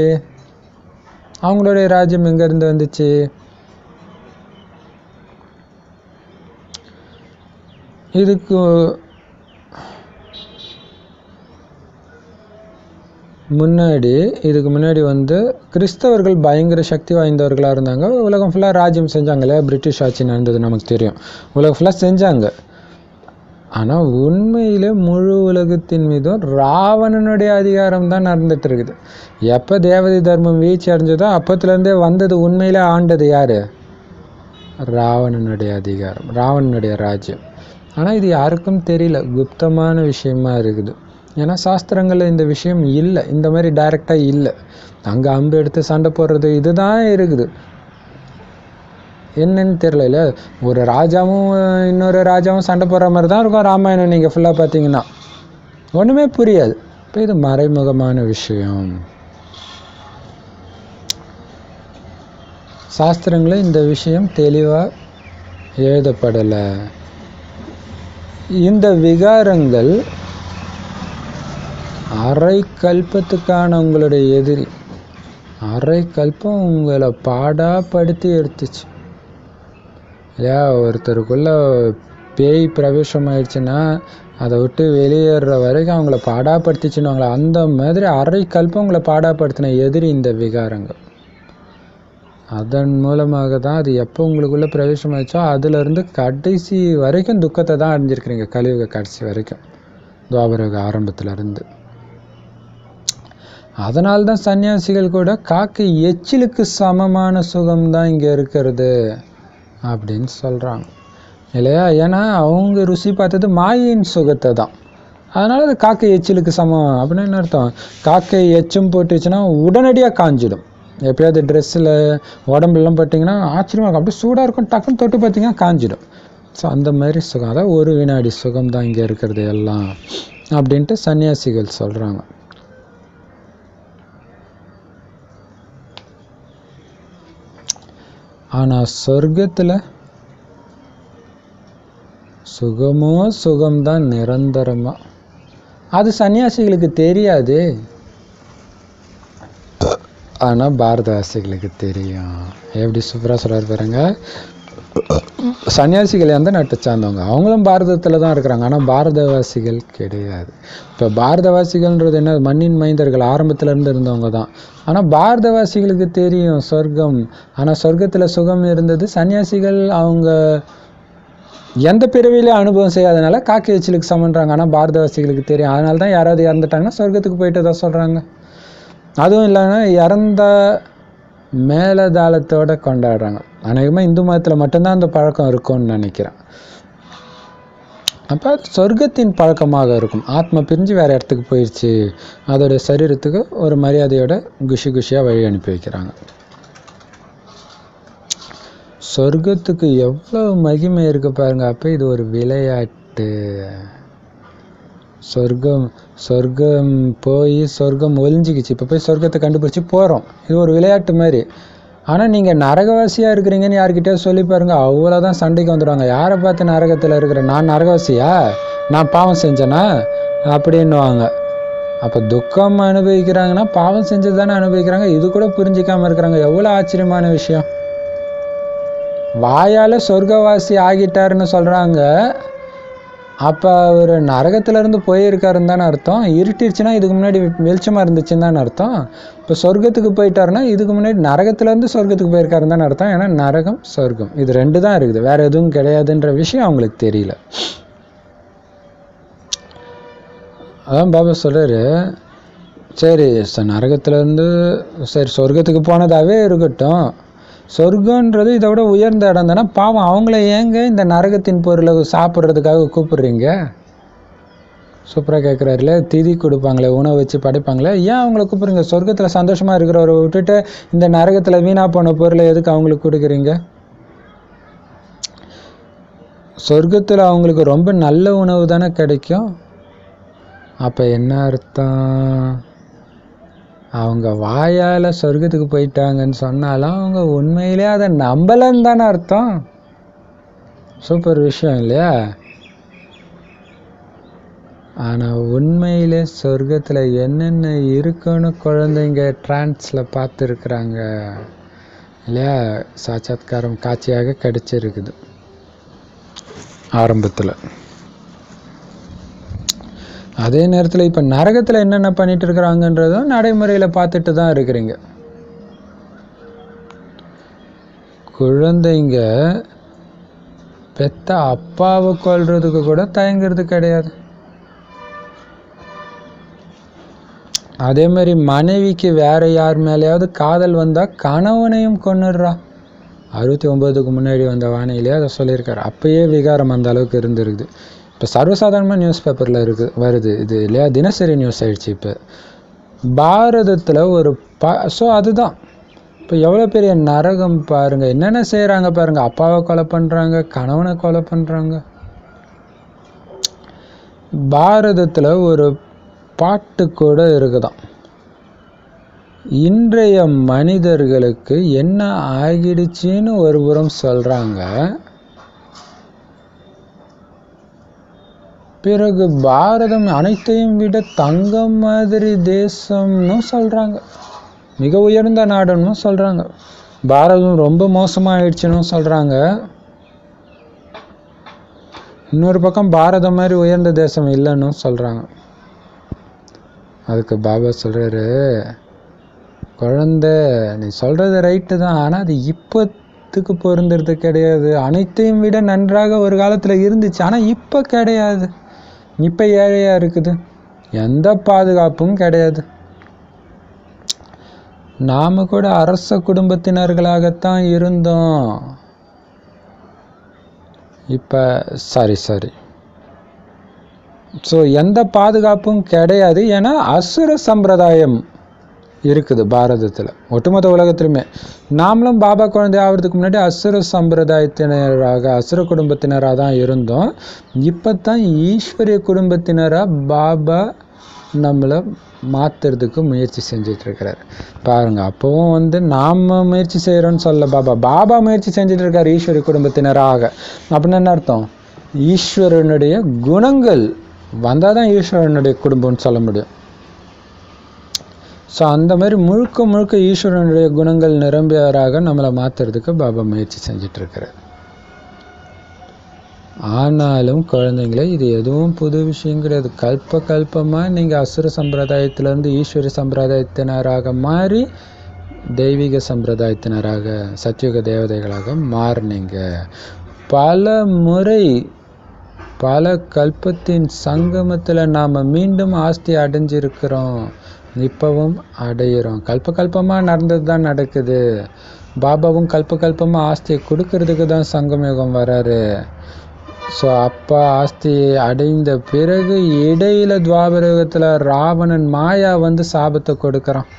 அவங்களுடைய ராஜ்யம் எங்கேருந்து வந்துச்சு? இதுக்கு முன்னாடி வந்து கிறிஸ்தவர்கள் பயங்கர சக்தி வாய்ந்தவர்களாக இருந்தாங்க. உலகம் ஃபுல்லாக ராஜ்யம் செஞ்சாங்களே. பிரிட்டிஷ் ஆட்சி நடந்தது நமக்கு தெரியும். உலகம் ஃபுல்லாக செஞ்சாங்க. ஆனால் உண்மையிலே முழு உலகத்தின் மீதும் ராவணனுடைய அதிகாரம் தான் நடந்துட்டு இருக்குது. எப்போ தேவதை தர்மம் வீழ்ச்சி அடைஞ்சதோ அப்போத்துலேருந்தே வந்தது உண்மையிலே ஆண்டது யார்? ராவணனுடைய அதிகாரம், ராவணனுடைய ராஜ்யம். ஆனால் இது யாருக்கும் தெரியல. குப்தமான விஷயமா இருக்குது. ஏன்னா சாஸ்திரங்களில் இந்த விஷயம் இல்லை, இந்த மாதிரி டைரெக்டாக இல்லை. அங்கே அம்பு எடுத்து சண்டை போடுறது இதுதான் இருக்குது. என்னன்னு தெரியல. இல்லை, ஒரு ராஜாவும் இன்னொரு ராஜாவும் சண்டை போடுற மாதிரி தான் இருக்கும் ராமாயணம். நீங்கள் ஃபுல்லாக பார்த்தீங்கன்னா ஒன்றுமே புரியாது. இப்போ இது மறைமுகமான விஷயம். சாஸ்திரங்களில் இந்த விஷயம் தெளிவாக எழுதப்படலை. இந்த விகாரங்கள் அரை கல்பத்துக்கான உங்களுடைய எதிரி. அரை கல்பம் உங்களை பாடாப்படுத்தி எடுத்துச்சு இல்லையா? ஒருத்தருக்குள்ள பேய் பிரவேசம் ஆயிடுச்சுன்னா அதை விட்டு வெளியேற வரைக்கும் அவங்கள பாடாப்படுத்திச்சுன்னு அவங்கள அந்த மாதிரி அரை கல்பம் உங்களை பாடாப்படுத்தின எதிரி இந்த விகாரங்கள். அதன் மூலமாக தான் அது எப்போ உங்களுக்குள்ளே பிரவேசம் ஆயிடுச்சோ அதுலேருந்து கடைசி வரைக்கும் துக்கத்தை தான் அடைஞ்சிருக்கிறீங்க. கலியுக கடைசி வரைக்கும், துவாபரக ஆரம்பத்திலேருந்து. அதனால்தான் சன்னியாசிகள் கூட காக்கை எச்சிலுக்கு சமமான சுகம்தான் இங்கே இருக்கிறது அப்படின்னு சொல்கிறாங்க இல்லையா? ஏன்னா அவங்க ருசி பார்த்தது மாயின் சுகத்தை தான். அதனால் அது காக்கை எச்சிலுக்கு சமம் அப்படின்னு என்ன அர்த்தம்? காக்கை எச்சம் போட்டுச்சுன்னா உடனடியாக காஞ்சிடும். எப்பயாவது ட்ரெஸ்ஸில் உடம்புலாம் பார்த்தீங்கன்னா ஆச்சரியமாக இருக்கும், அப்படியே சூடாக இருக்கும், டக்குன்னு தொட்டு பார்த்தீங்கன்னா காஞ்சிடும். ஸோ அந்த மாதிரி சுகம், அதான் ஒரு வினாடி சுகம் தான் இங்கே இருக்கிறது எல்லாம் அப்படின்ட்டு சன்னியாசிகள் சொல்கிறாங்க. ஆனால் சொர்க்கத்தில் சுகமோ சுகம்தான் நிரந்தரமாக. அது சன்னியாசிகளுக்கு தெரியாது, ஆனால் பாரதவாசிகளுக்கு தெரியும். எப்படி சூப்பராக சொல்கிறார் பாருங்க. சன்னியாசிகள் எந்த நாட்டை சார்ந்தவங்க, அவங்களும் பாரதத்தில் தான் இருக்கிறாங்க, ஆனால் பாரதவாசிகள் கிடையாது. இப்போ பாரதவாசிகள்ன்றது என்ன, மண்ணின் மைந்தர்கள் ஆரம்பத்திலேருந்து இருந்தவங்க தான். ஆனால் பாரதவாசிகளுக்கு தெரியும் சொர்க்கம். ஆனால் சொர்க்கத்தில் சுகம் இருந்தது. சன்னியாசிகள் அவங்க எந்த பிறவிலையும் அனுபவம் செய்யாதனால காக்கி எச்சிலுக்கு சமன்றாங்க. ஆனால் பாரதவாசிகளுக்கு தெரியும். அதனால தான் யாராவது இறந்துட்டாங்கன்னா சொர்க்கத்துக்கு போயிட்டு தான் சொல்கிறாங்க. அதுவும் இல்லாமல் இறந்த மேலதாளத்தோடு கொண்டாடுறாங்க. அநேகமாக இந்து மதத்தில் மட்டும்தான் அந்த பழக்கம் இருக்கும்னு நினைக்கிறேன். அப்போ அது சொர்க்கத்தின் பழக்கமாக இருக்கும். ஆத்மா பிரிஞ்சு வேறு இடத்துக்கு போயிடுச்சு, அதோடைய சரீரத்துக்கு ஒரு மரியாதையோட குஷி குஷியாக வழி அனுப்பி வைக்கிறாங்க. சொர்க்கத்துக்கு எவ்வளோ மகிமை இருக்கு பாருங்க. அப்போ இது ஒரு விளையாட்டு. சொர்க்கம் போய் சொர்க்கம் ஒழிஞ்சிக்கிச்சு, இப்போ போய் சொர்க்கத்தை கண்டுபிடிச்சி போகிறோம். இது ஒரு விளையாட்டு மாதிரி. ஆனால் நீங்கள் நரகவாசியாக இருக்கிறீங்கன்னு யார்கிட்டயோ சொல்லி பாருங்க, அவ்வளோதான் சண்டைக்கு வந்துடுவாங்க. யாரை பார்த்து நரகத்தில் இருக்கிறேன், நான் நரகவாசியா, நான் பாவம் செஞ்சேனா அப்படின்னுவாங்க. அப்போ துக்கம் அனுபவிக்கிறாங்கன்னா பாவம் செஞ்சது தானே அனுபவிக்கிறாங்க. இது கூட புரிஞ்சிக்காமல் இருக்கிறாங்க. எவ்வளோ ஆச்சரியமான விஷயம். வாயால் சொர்க்கவாசி ஆகிட்டாருன்னு சொல்கிறாங்க. அப்போ அவர் நரகத்திலேருந்து போயிருக்காருன்னு தானே அர்த்தம். இருட்டிடுச்சுன்னா இதுக்கு முன்னாடி வெளிச்சமாக இருந்துச்சுன்னு தானே அர்த்தம். இப்போ சொர்க்கத்துக்கு போயிட்டாருன்னா இதுக்கு முன்னாடி நரகத்திலேருந்து சொர்க்கத்துக்கு போயிருக்காருன்னு தானே அர்த்தம். ஏன்னா நரகம் சொர்க்கம் இது ரெண்டு தான் இருக்குது, வேறு எதுவும் கிடையாதுன்ற விஷயம் அவங்களுக்கு தெரியல. அதான் பாபா சொல்கிறாரு, சரி நரகத்திலேருந்து சரி சொர்க்கத்துக்கு போனதாகவே இருக்கட்டும், சொர்க்கன்றது இதை விட உயர்ந்த இடம் தானே. பாவம் அவங்கள ஏங்க இந்த நரகத்தின் பொருளை சாப்பிட்றதுக்காக கூப்பிடுறீங்க? சூப்பராக கேட்குறாருல. திதி கொடுப்பாங்களே, உணவு வச்சு படைப்பாங்களே, ஏன் அவங்கள கூப்பிடுறீங்க? சொர்க்கத்தில் சந்தோஷமாக இருக்கிறவரை விட்டுட்டு இந்த நரகத்தில் வீணாக போன பொருளை எதுக்கு அவங்களுக்கு கொடுக்குறீங்க? சொர்க்கத்தில் அவங்களுக்கு ரொம்ப நல்ல உணவு தானே கிடைக்கும். அப்போ என்ன அர்த்தம்? அவங்க வாயால் சொர்க்கத்துக்கு போயிட்டாங்கன்னு சொன்னாலும் அவங்க உண்மையிலே அதை நம்பலன்னு தானே அர்த்தம். சூப்பர் விஷயம் இல்லையா? ஆனால் உண்மையிலே சொர்க்கத்தில் என்னென்ன இருக்குன்னு குழந்தைங்க டிரான்ஸில் பார்த்துருக்குறாங்க இல்லையா? சாட்சாத்காரம் காட்சியாக கிடைச்சிருக்குது ஆரம்பத்தில். அதே நேரத்தில் இப்போ நரகத்தில் என்னென்ன பண்ணிட்டு இருக்கிறாங்கன்றதும் நடைமுறையில் பார்த்துட்டு தான் இருக்கிறீங்க. குழந்தைங்க பெத்த அப்பாவை கொல்றதுக்கு கூட தயங்குறது கிடையாது. அதே மாதிரி மனைவிக்கு வேற யார் மேலேயாவது காதல் வந்தால் கணவனையும் கொன்னுடுறா. 69க்கு முன்னாடி வந்த வானிலையே அதை சொல்லியிருக்காரு. அப்பயே விகாரம் அந்த அளவுக்கு இருந்துருக்குது. இப்போ சர்வசாதாரணமாக நியூஸ் பேப்பரில் வருது இது இல்லையா? தினசரி நியூஸ் ஆயிடுச்சு இப்போ பாரதத்தில் ஒரு ஸோ அதுதான் இப்போ எவ்வளோ பெரிய நரகம் பாருங்கள். என்னென்ன செய்கிறாங்க பாருங்கள். அப்பாவை கொலை பண்ணுறாங்க, கணவனை கொலை பண்ணுறாங்க. பாரதத்தில் ஒரு பாட்டு கூட இருக்குதான், இன்றைய மனிதர்களுக்கு என்ன ஆகிடுச்சின்னு ஒரு புறம் சொல்கிறாங்க, பிறகு பாரதம் அனைத்தையும் விட தங்கம் மாதிரி தேசம்னு சொல்கிறாங்க, மிக உயர்ந்த நாடுன்னு சொல்கிறாங்க. பாரதம் ரொம்ப மோசமாக ஆயிடுச்சுன்னு சொல்கிறாங்க. இன்னொரு பக்கம் பாரதம் மாதிரி உயர்ந்த தேசம் இல்லைன்னு சொல்கிறாங்க. அதுக்கு பாபா சொல்கிறாரு, குழந்தை நீ சொல்கிறது ரைட்டு தான், ஆனால் அது இப்போத்துக்கு பொருந்துறது கிடையாது. அனைத்தையும் விட நன்றாக ஒரு காலத்தில் இருந்துச்சு, ஆனால் இப்போ கிடையாது. இப்போ ஏழையாக இருக்குது, எந்த பாதுகாப்பும் கிடையாது. நாம் கூட அரச குடும்பத்தினர்களாகத்தான் இருந்தோம். இப்போ சாரி ஸோ எந்த பாதுகாப்பும் கிடையாது. ஏன்னா அசுர சம்பிரதாயம் இருக்குது பாரதத்தில், ஒட்டுமொத்த உலகத்திலுமே. நாமளும் பாபா குழந்தை ஆகிறதுக்கு முன்னாடி அசுர சம்பிரதாயத்தினராக அசுர குடும்பத்தினராக தான் இருந்தோம். இப்போ தான் ஈஸ்வரிய குடும்பத்தினராக பாபா நம்மளை மாற்றுறதுக்கு முயற்சி செஞ்சிட்டு இருக்கிறார் பாருங்க. அப்பவும் வந்து நாம முயற்சி செய்கிறோன்னு சொல்ல, பாபா முயற்சி செஞ்சுட்டு இருக்காரு ஈஸ்வரி குடும்பத்தினராக. அப்படின்னு என்ன அர்த்தம்? ஈஸ்வரனுடைய குணங்கள் வந்தால் தான் ஈஸ்வரனுடைய குடும்பம்னு சொல்ல முடியும். ஸோ அந்த மாதிரி முழுக்க முழுக்க ஈஸ்வரனுடைய குணங்கள் நிரம்பியவராக நம்மளை மாற்றுறதுக்கு பாபா முயற்சி செஞ்சிட்ருக்கிறார். ஆனாலும் குழந்தைங்களே, இது எதுவும் புது விஷயம் கிடையாது. கல்பமாக நீங்கள் அசுர சம்பிரதாயத்திலேருந்து ஈஸ்வர சம்பிரதாயத்தினராக மாறி தெய்வீக சம்பிரதாயத்தினராக சத்தியுக தேவதைகளாக மாறினீங்க. பல முறை பல கல்பத்தின் சங்கமத்தில் நாம் மீண்டும் ஆஸ்தி அடைஞ்சிருக்கிறோம், இப்பவும் அடையிறோம். கல்பமாக நடந்தது தான் நடக்குது. பாபாவும் கல்பமாக ஆஸ்தியை கொடுக்கறதுக்கு தான் சங்கமயுகம் வராரு. ஸோ அப்போ ஆஸ்தி அடைந்த பிறகு இடையில துவாபரயுகத்தில் ராவணன் மாயா வந்து சாபத்தை கொடுக்கறான்.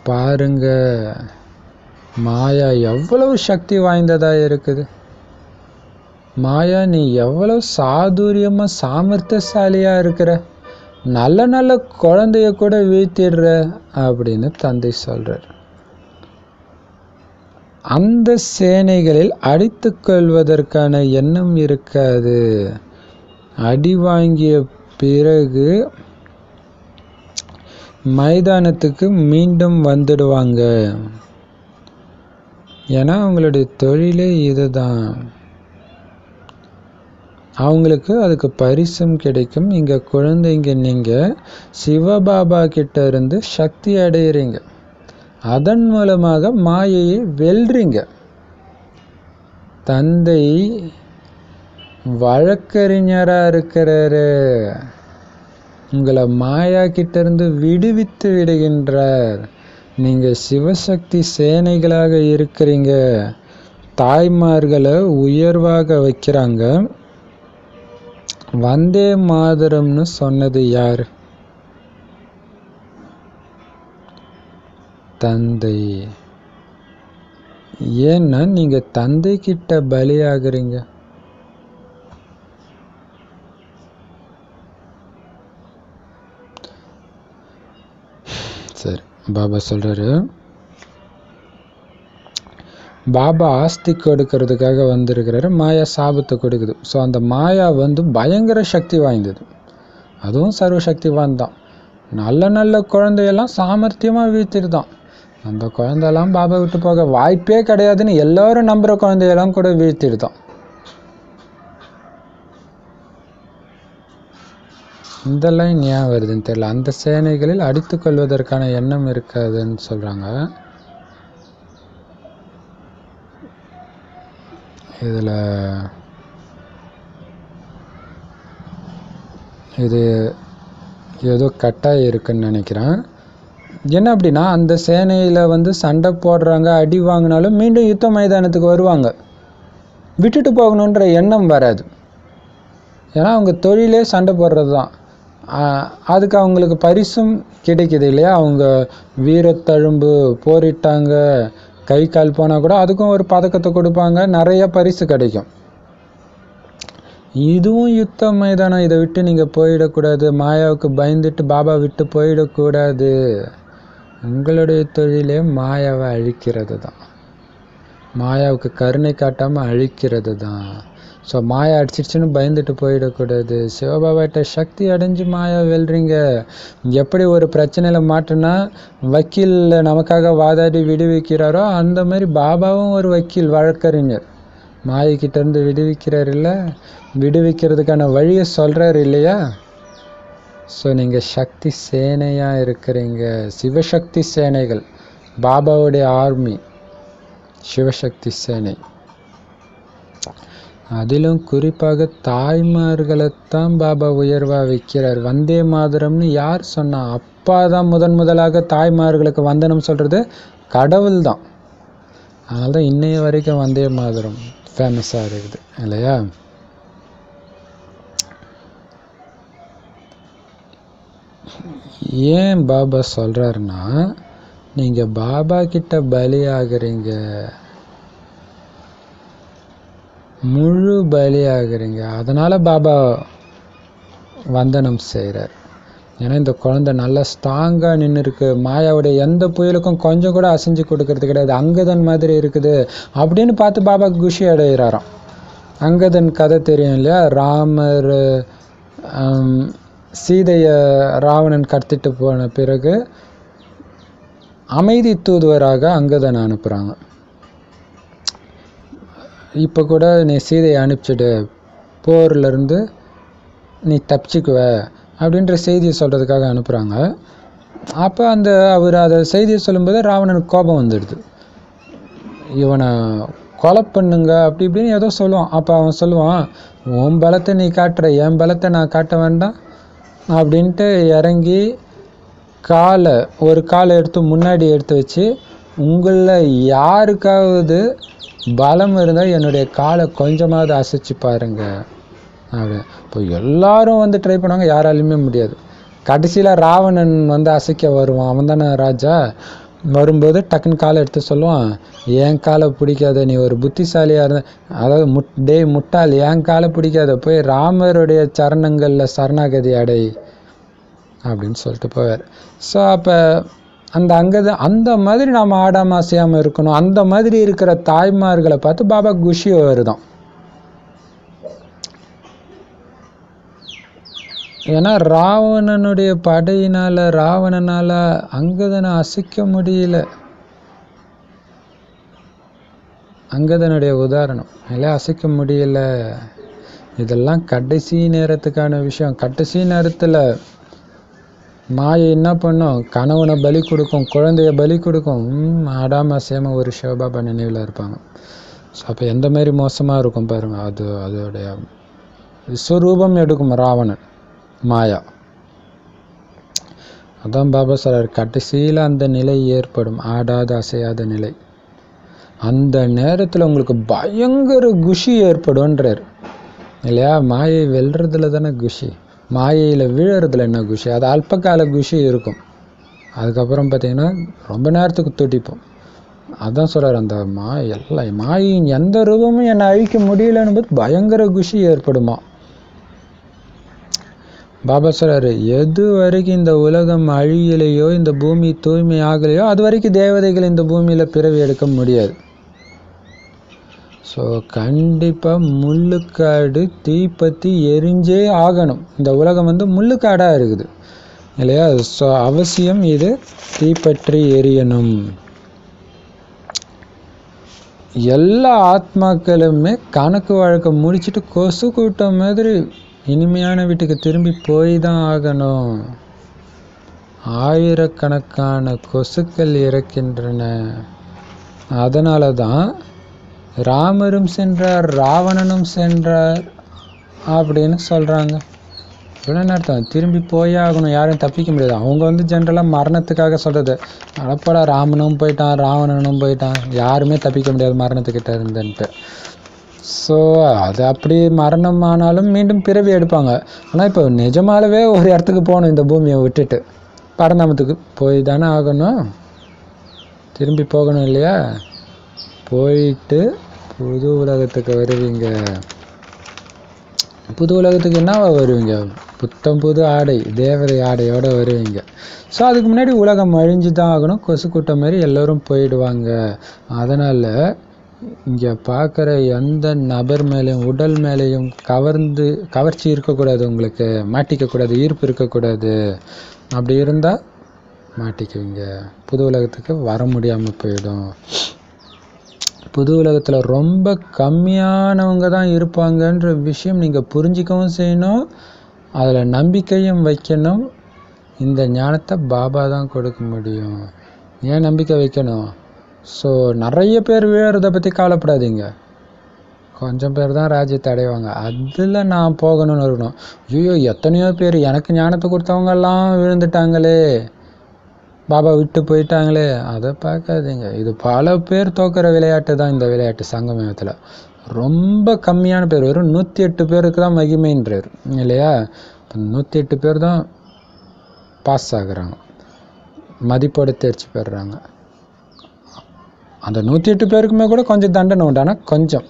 பாருங்க, மாயா எவ்வளவு சக்தி வாய்ந்ததா இருக்குது. மாயா, நீ எவ்வளவு சாதுரியமா சாமர்த்தியசாலியா இருக்கிற, நல்ல குழந்தைய கூட வீழ்த்திடுற அப்படின்னு தந்தை சொல்றார். அந்த சேனைகளில் அடித்து கொள்வதற்கான எண்ணம் இருக்காது. அடி வாங்கிய பிறகு மைதானத்துக்கு மீண்டும் வந்துடுவாங்க. ஏன்னா அவங்களுடைய தொழிலே இதுதான். அவங்களுக்கு அதுக்கு பரிசும் கிடைக்கும். இங்கே குழந்தைங்க, நீங்கள் சிவபாபா கிட்ட இருந்து சக்தி அடையிறீங்க. அதன் மூலமாக மாயையை வெல்றீங்க. தந்தை வழக்கறிஞராக இருக்கிறாரு. உங்களை மாயா கிட்ட இருந்து விடுவித்து விடுகின்றார். நீங்கள் சிவசக்தி சேனைகளாக இருக்கிறீங்க. தாய்மார்களை உயர்வாக வைக்கிறாங்க. வந்தே மாதரம்னு சொன்னது யார்? தந்தை. ஏன்னா நீங்க தந்தை கிட்ட பலியாகிறீங்க. சரி, பாபா சொல்றாரு, பாபா ஆஸ்தி கொடுக்கறதுக்காக வந்திருக்கிறாரு. மாயா சாபத்தை கொடுக்குது. ஸோ அந்த மாயா வந்து பயங்கர சக்தி வாய்ந்தது. அதுவும் சர்வசக்திவான் தான். நல்ல குழந்தையெல்லாம் சாமர்த்தியமாக வீழ்த்திருதான். அந்த குழந்தையெல்லாம் பாபா விட்டு போக வாய்ப்பே கிடையாதுன்னு எல்லாரும் நம்புகிற குழந்தையெல்லாம் கூட வீழ்த்திருதான். இதெல்லாம் ஏன் வருதுன்னு தெரியல. அந்த சேனைகளில் அடித்து கொள்வதற்கான எண்ணம் இருக்காதுன்னு சொல்கிறாங்க. இதில் இது ஏதோ கட்டாயம் இருக்குன்னு நினைக்கிறேன். என்ன அப்படின்னா, அந்த சேனையில் வந்து சண்டை போடுறாங்க, அடி வாங்கினாலும் மீண்டும் யுத்த மைதானத்துக்கு வருவாங்க. விட்டுட்டு போகணுன்ற எண்ணம் வராது. ஏன்னா அவங்க தொழிலே சண்டை போடுறது தான். அதுக்கு அவங்களுக்கு பரிசும் கிடைக்கிது இல்லையா. அவங்க வீரத்தழும்பு போரிட்டாங்க, கை கால் போனால் கூட அதுக்கும் ஒரு பதக்கத்தை கொடுப்பாங்க, நிறைய பரிசு கிடைக்கும். இதுவும் யுத்த மைதானம். இதை விட்டு நீங்கள் போயிடக்கூடாது. மாயாவுக்கு பயந்துட்டு பாபா விட்டு போயிடக்கூடாது. உங்களுடைய தொழிலே மாயாவை அழிக்கிறது தான். மாயாவுக்கு கருணை காட்டாமல் அழிக்கிறது தான். ஸோ மாயா அடிச்சிடுச்சுன்னு பயந்துட்டு போயிடக்கூடாது. சிவபாபாட்ட சக்தி அடைஞ்சு மாயா வெல்றீங்க. எப்படி ஒரு பிரச்சனையில் மாட்டினா வக்கீல் நமக்காக வாதாடி விடுவிக்கிறாரோ, அந்த மாதிரி பாபாவும் ஒரு வக்கீல், வழக்கறிஞர். மாயக்கிட்டேருந்து விடுவிக்கிறார் இல்லை, விடுவிக்கிறதுக்கான வழியை சொல்கிறார் இல்லையா. ஸோ நீங்கள் சக்தி சேனையாக இருக்கிறீங்க. சிவசக்தி சேனைகள், பாபாவுடைய ஆர்மி, சிவசக்தி சேனை. அதிலும் குறிப்பாக தாய்மார்களைத்தான் பாபா உயர்வாக வைக்கிறார். வந்தே மாதரம்னு யார் சொன்னா? அப்பா தான் முதலாக தாய்மார்களுக்கு வந்தனம் சொல்கிறது கடவுள் தான். அதனால தான் இன்னைய வரைக்கும் வந்தே மாதரம் ஃபேமஸாக இருக்குது இல்லையா. ஏன் பாபா சொல்கிறாருன்னா, நீங்கள் பாபா கிட்ட பலியாகிறீங்க, முழு பலியாகிறீங்க. அதனால் பாபா வந்தனம் செய்கிறார். ஏன்னா இந்த குழந்தை நல்லா ஸ்ட்ராங்காக நின்று இருக்கு, மாயாவுடைய எந்த புயலுக்கும் கொஞ்சம் கூட அசைஞ்சு கொடுக்கறது கிடையாது, அங்கதன் மாதிரி இருக்குது அப்படின்னு பார்த்து பாபா குஷி அடைகிறாராம். அங்கதன் கதை தெரியும் இல்லையா? ராமர் சீதையை ராவணன் கடத்திட்டு போன பிறகு அமைதி தூதுவராக அங்கதன் அனுப்புகிறாங்க. இப்போ கூட நீ சீதையை அனுப்பிச்சிடு, போர்லேருந்து நீ தப்பிச்சுக்குவ அப்படின்ற செய்தியை சொல்கிறதுக்காக அனுப்புகிறாங்க. அப்போ அவர் அதை செய்தியை சொல்லும்போது ராவணனுக்கு கோபம் வந்துடுது. இவனை கொலை பண்ணுங்க அப்படி இப்படின்னு ஏதோ சொல்லுவான். அப்போ அவன் சொல்லுவான், உன் பலத்தை நீ காட்டுற, என் பலத்தை நான் காட்ட வேண்டாம் அப்படின்ட்டு இறங்கி ஒரு காலை எடுத்து முன்னாடி எடுத்து வச்சு, உங்களில் யாருக்காவது பலம் இருந்தால் என்னுடைய காலை கொஞ்சமாவது அசைச்சு பாருங்க அப்படி. இப்போ எல்லாரும் ட்ரை பண்ணுவாங்க, யாராலையுமே முடியாது. கடைசியில் ராவணன் அசைக்க வருவான், அவன் தானே ராஜா. வரும்போது டக்குன்னு காலை எடுத்து சொல்லுவான், என் காலை பிடிக்காத, நீ ஒரு புத்திசாலியாக இருந்த, அதாவது முட்டாள், என் காலை பிடிக்காத, போய் ராமருடைய சரணங்களில் சரணாகதி அடை அப்படின்னு சொல்லிட்டு போவார். ஸோ அப்போ அந்த மாதிரி நாம் ஆடாமல் அசையாமல் இருக்கணும். அந்த மாதிரி இருக்கிற தாய்மார்களை பார்த்து பாபா குஷி வருதான். ஏன்னா ராவணனுடைய படையினால் ராவணனால் அங்கதனை அசைக்க முடியல. அங்கதனுடைய உதாரணம் இல்லை, அசைக்க முடியல. இதெல்லாம் கடைசி நேரத்துக்கான விஷயம். கடைசி நேரத்தில் மாயை என்ன பண்ணும்? கணவனை பலி கொடுக்கும், குழந்தைய பலி கொடுக்கும். ஆடாம அசையாம ஒரு சிவபாபா நினைவில் இருப்பாங்க. ஸோ அப்போ எந்த மாதிரி மோசமாக இருக்கும் பாருங்க. அதோடைய விஸ்வரூபம் எடுக்கும் ராவணன், மாயா. அதான் பாபா சொல்றார், கடைசியில் அந்த நிலை ஏற்படும், ஆடாத அசையாத நிலை. அந்த நேரத்தில் உங்களுக்கு பயங்கர குஷி ஏற்படும்ன்றார் இல்லையா? மாயை வெல்றதுல தானே குஷி, மாயையில் விழுறதுல என்ன குஷி? அது அல்பகால குஷி இருக்கும், அதுக்கப்புறம் பார்த்தீங்கன்னா ரொம்ப நேரத்துக்கு துடிப்போம். அதான் சொல்கிறார், அந்த மாயின் எந்த ரூபமும் என்னை அழிக்க முடியலன்னு போது பயங்கர குஷி ஏற்படுமா. பாபா சொல்கிறாரு, எது வரைக்கும் இந்த உலகம் அழியலையோ, இந்த பூமி தூய்மை ஆகலையோ, அது வரைக்கும் தேவதைகள் இந்த பூமியில் பிறவி எடுக்க முடியாது. ஸோ கண்டிப்பாக முள்ளுக்காடு தீப்பற்றி எரிஞ்சே ஆகணும். இந்த உலகம் முள்ளுக்காடாக இருக்குது இல்லையா? ஸோ அவசியம் இது தீப்பற்றி எரியணும். எல்லா ஆத்மாக்களுமே கணக்கு வழக்க முடிச்சுட்டு கொசு கூட்டம் மாதிரி இனிமையான வீட்டுக்கு திரும்பி போய் தான் ஆகணும். ஆயிரக்கணக்கான கொசுக்கள் இறக்கின்றன. அதனால தான் ராமரும் சென்றார், ராவணனும் சென்றார் அப்படின்னு சொல்கிறாங்க. என்ன அர்த்தம்? திரும்பி போயே ஆகணும், யாரும் தப்பிக்க முடியாது. அவங்க ஜென்ரலாக மரணத்துக்காக சொல்கிறது. அடப்படா, ராமனும் போயிட்டான், ராவணனும் போயிட்டான், யாருமே தப்பிக்க முடியாது மரணத்துக்கிட்ட இருந்துன்ட்டு. ஸோ அது அப்படி மரணம் ஆனாலும் மீண்டும் பிறவி எடுப்பாங்க. ஆனால் இப்போ நிஜமாலவே ஒரு இடத்துக்கு போகணும், இந்த பூமியை விட்டுட்டு பரந்தாமத்துக்கு போய் தானே ஆகணும், திரும்பி போகணும் இல்லையா? போயிட்டு புது உலகத்துக்கு வருவீங்க. புது உலகத்துக்கு என்னவா வருவீங்க? புத்தம் புது ஆடை, தேவதை ஆடையோடு வருவீங்க. ஸோ அதுக்கு முன்னாடி உலகம் அழிஞ்சு தான் ஆகணும், கொசு கூட்டம் மாதிரி எல்லோரும் போயிடுவாங்க. அதனால் இங்கே பார்க்குற எந்த நபர் மேலேயும் உடல் மேலேயும் கவர்ச்சி இருக்கக்கூடாது, உங்களுக்கு மாட்டிக்கக்கூடாது, ஈர்ப்பு இருக்கக்கூடாது. அப்படி இருந்தால் மாட்டிக்குவீங்க, புது உலகத்துக்கு வர முடியாமல் போயிடும். புது உலகத்தில் ரொம்ப கம்மியானவங்க தான் இருப்பாங்கன்ற விஷயம் நீங்கள் புரிஞ்சிக்கவும் செய்யணும், அதில் நம்பிக்கையும் வைக்கணும். இந்த ஞானத்தை பாபா தான் கொடுக்க முடியும். ஏன் நம்பிக்கை வைக்கணும்? ஸோ நிறைய பேர் விழுறதை பற்றி கவலைப்படாதீங்க, கொஞ்சம் பேர் தான் ராஜ்யத்தை அடைவாங்க. அதில் நான் போகணும்னு இருக்கணும். ஐயோ, எத்தனையோ பேர் எனக்கு ஞானத்தை கொடுத்தவங்கெல்லாம் விழுந்துட்டாங்களே, பாபா விட்டு போயிட்டாங்களே, அதை பார்க்காதீங்க. இது பல பேர் தோக்கிற விளையாட்டு தான் இந்த விளையாட்டு. சங்கமயத்தில் ரொம்ப கம்மியான பேர், வெறும் 108 பேருக்கு தான் மகிமைன்றார் இல்லையா? 108 பேர் தான் பாஸ் ஆகுறாங்க, மதிப்போடு தேர்ச்சி பெறுறாங்க. அந்த 108 பேருக்குமே கூட கொஞ்சம் தண்டனை உண்டு, ஆனால் கொஞ்சம்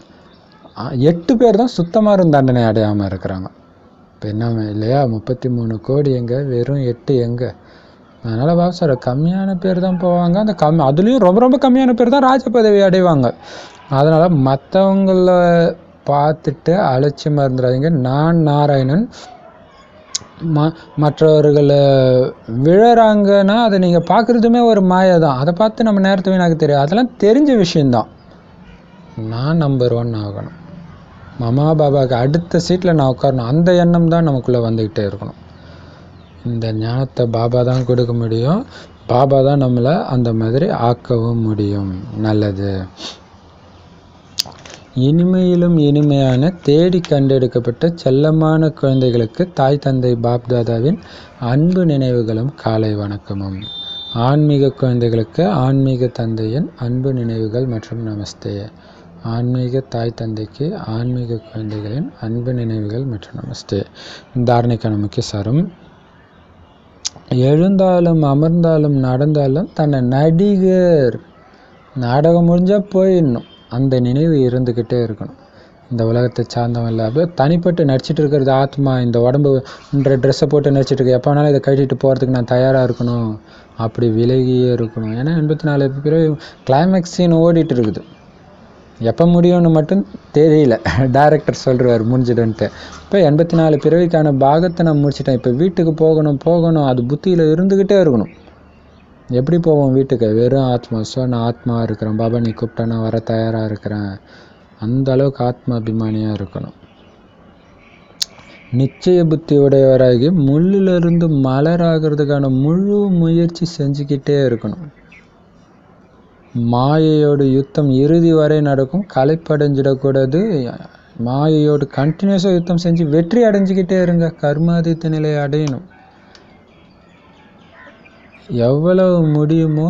8 பேர் தான் சுத்தமாக தண்டனை அடையாமல் இருக்கிறாங்க. இப்போ என்ன இல்லையா, 33 கோடி எங்கே, வெறும் 8 எங்கே? அதனால் பாபா சார் கம்மியான பேர் தான் போவாங்க. அந்த அதுலேயும் ரொம்ப ரொம்ப கம்மியான பேர் தான் ராஜ பதவி அடைவாங்க. அதனால் மற்றவங்கள பார்த்துட்டு அலட்சியமாக இருந்துடாதீங்க. நான் நாராயணன் மற்றவர்களை விழறாங்கன்னா அதை நீங்கள் பார்க்குறதுமே ஒரு மாயை தான். அதை பார்த்து நம்ம நேரத்தை வீணாக்க தெரியும். அதெல்லாம் தெரிஞ்ச விஷயந்தான். நான் நம்பர் 1 ஆகணும், மமா பாபாவுக்கு அடுத்த சீட்டில் நான் உட்காரணும், அந்த எண்ணம் தான் நமக்குள்ளே வந்துக்கிட்டே இருக்கணும். இந்த ஞானத்தை பாபா தான் கொடுக்க முடியும். பாபா தான் நம்மளை அந்த மாதிரி ஆக்கவும் முடியும். நல்லது. இனிமையிலும் இனிமையான தேடி கண்டெடுக்கப்பட்ட செல்லமான குழந்தைகளுக்கு தாய் தந்தை பாப்தாதாவின் அன்பு நினைவுகளும் காலை வணக்கமும். ஆன்மீக குழந்தைகளுக்கு ஆன்மீக தந்தையின் அன்பு நினைவுகள் மற்றும் நமஸ்தே. ஆன்மீக தாய் தந்தைக்கு ஆன்மீக குழந்தைகளின் அன்பு நினைவுகள் மற்றும் நமஸ்தே. தாரணைக்கான முக்கிய சாரம்: எழுந்தாலும் அமர்ந்தாலும் நடந்தாலும் தன்னை நடிகர், நாடகம் முடிஞ்சால் போயிடணும், அந்த நினைவு இருந்துக்கிட்டே இருக்கணும். இந்த உலகத்தை சார்ந்தவன் இல்லை, அப்படியே தனிப்பட்டு நடிச்சிட்டு இருக்கிறது ஆத்மா. இந்த உடம்புன்ற ட்ரெஸ்ஸை போட்டு நடிச்சிட்டு இருக்கு, எப்போ வேணாலும் இதை கட்டிட்டு போகிறதுக்கு நான் தயாராக இருக்கணும், அப்படி விலகியே இருக்கணும். ஏன்னா 84 பிறகு கிளைமேக்ஸ் சீன் ஓடிட்டு இருக்குது, எப்போ முடியும்னு மட்டும் தெரியல. டைரக்டர் சொல்கிறார் முடிஞ்சிடுன்ட்டு. இப்போ 84 பிறவிக்கான பாகத்தை நான் முடிச்சிட்டேன், இப்போ வீட்டுக்கு போகணும், அது புத்தியில் இருந்துக்கிட்டே இருக்கணும். எப்படி போவோம் வீட்டுக்கு? வெறும் ஆத்மா. ஸோ நான் ஆத்மாவாக இருக்கிறேன், பாபா நீ கூப்பிட்டா நான் வர தயாராக இருக்கிறேன், அந்த அளவுக்கு ஆத்மா அபிமானியாக இருக்கணும். நிச்சய புத்தி உடையவராகி முள்ளிலிருந்து மலராகிறதுக்கான முழு முயற்சி செஞ்சுக்கிட்டே இருக்கணும். மாயையோடு யுத்தம் இறுதி வரை நடக்கும், களைப்படைஞ்சிடக்கூடாது. மாயையோடு கண்டினியூஸாக யுத்தம் செஞ்சு வெற்றி அடைஞ்சிக்கிட்டே இருங்க, கர்மாதித்த நிலையை அடையணும். எவ்வளவு முடியுமோ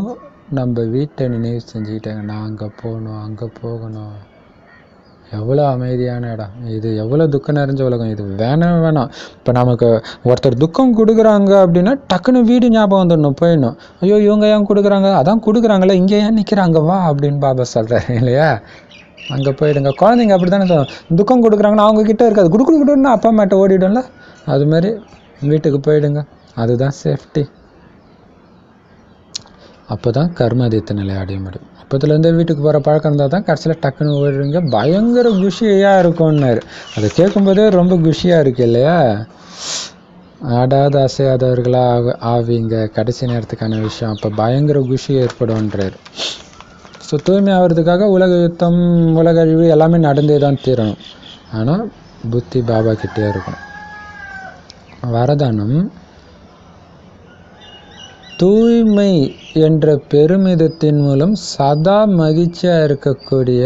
நம்ம வீட்டை நினைவு செஞ்சுக்கிட்டாங்க, நான் அங்கே போகணும், அங்கே போகணும். எவ்வளோ அமைதியான இடம் இது, எவ்வளோ துக்கம் நிறைஞ்ச உலகம் இது. வேணாம். இப்போ நமக்கு ஒருத்தர் துக்கம் கொடுக்குறாங்க அப்படின்னா டக்குன்னு வீடு ஞாபகம் வந்துடணும், போயிடணும். ஐயோ இவங்க ஏன் கொடுக்குறாங்க, அதான் கொடுக்குறாங்களே, இங்கே ஏன் நிற்கிறாங்க, வா அப்படின்னு பாபா சொல்கிறாரு இல்லையா. அங்கே போயிடுங்க. குழந்தைங்க அப்படி தானே துக்கம் கொடுக்குறாங்கன்னா அவங்கக்கிட்ட இருக்காது, கொடுக்குன்னு அப்பா அம்மாட்ட ஓடிடும்ல, அது மாதிரி வீட்டுக்கு போயிடுங்க, அதுதான் சேஃப்டி. அப்போ தான் கர்மாதித்த நிலை அடைய முடியும். அப்போத்துலேருந்தே வீட்டுக்கு போகிற பழக்கம் இருந்தால் தான் கடைசியில் டக்குன்னு ஓடுறீங்க. பயங்கர குஷியாக இருக்கும்னாரு. அதை கேட்கும்போதே ரொம்ப குஷியாக இருக்கு இல்லையா. ஆடாத அசையாதவர்களாக ஆவீங்க, கடைசி நேரத்துக்கான விஷயம். அப்போ பயங்கர குஷி ஏற்படும்ன்றார். ஸோ தூய்மை ஆகிறதுக்காக உலக யுத்தம், உலக அழிவு எல்லாமே நடந்தே தான் தீரணும். ஆனால் புத்தி பாபா கிட்டே இருக்கணும். வரதானம்: தூய்மை என்ற பெருமிதத்தின் மூலம் சதா மகிழ்ச்சியாக இருக்கக்கூடிய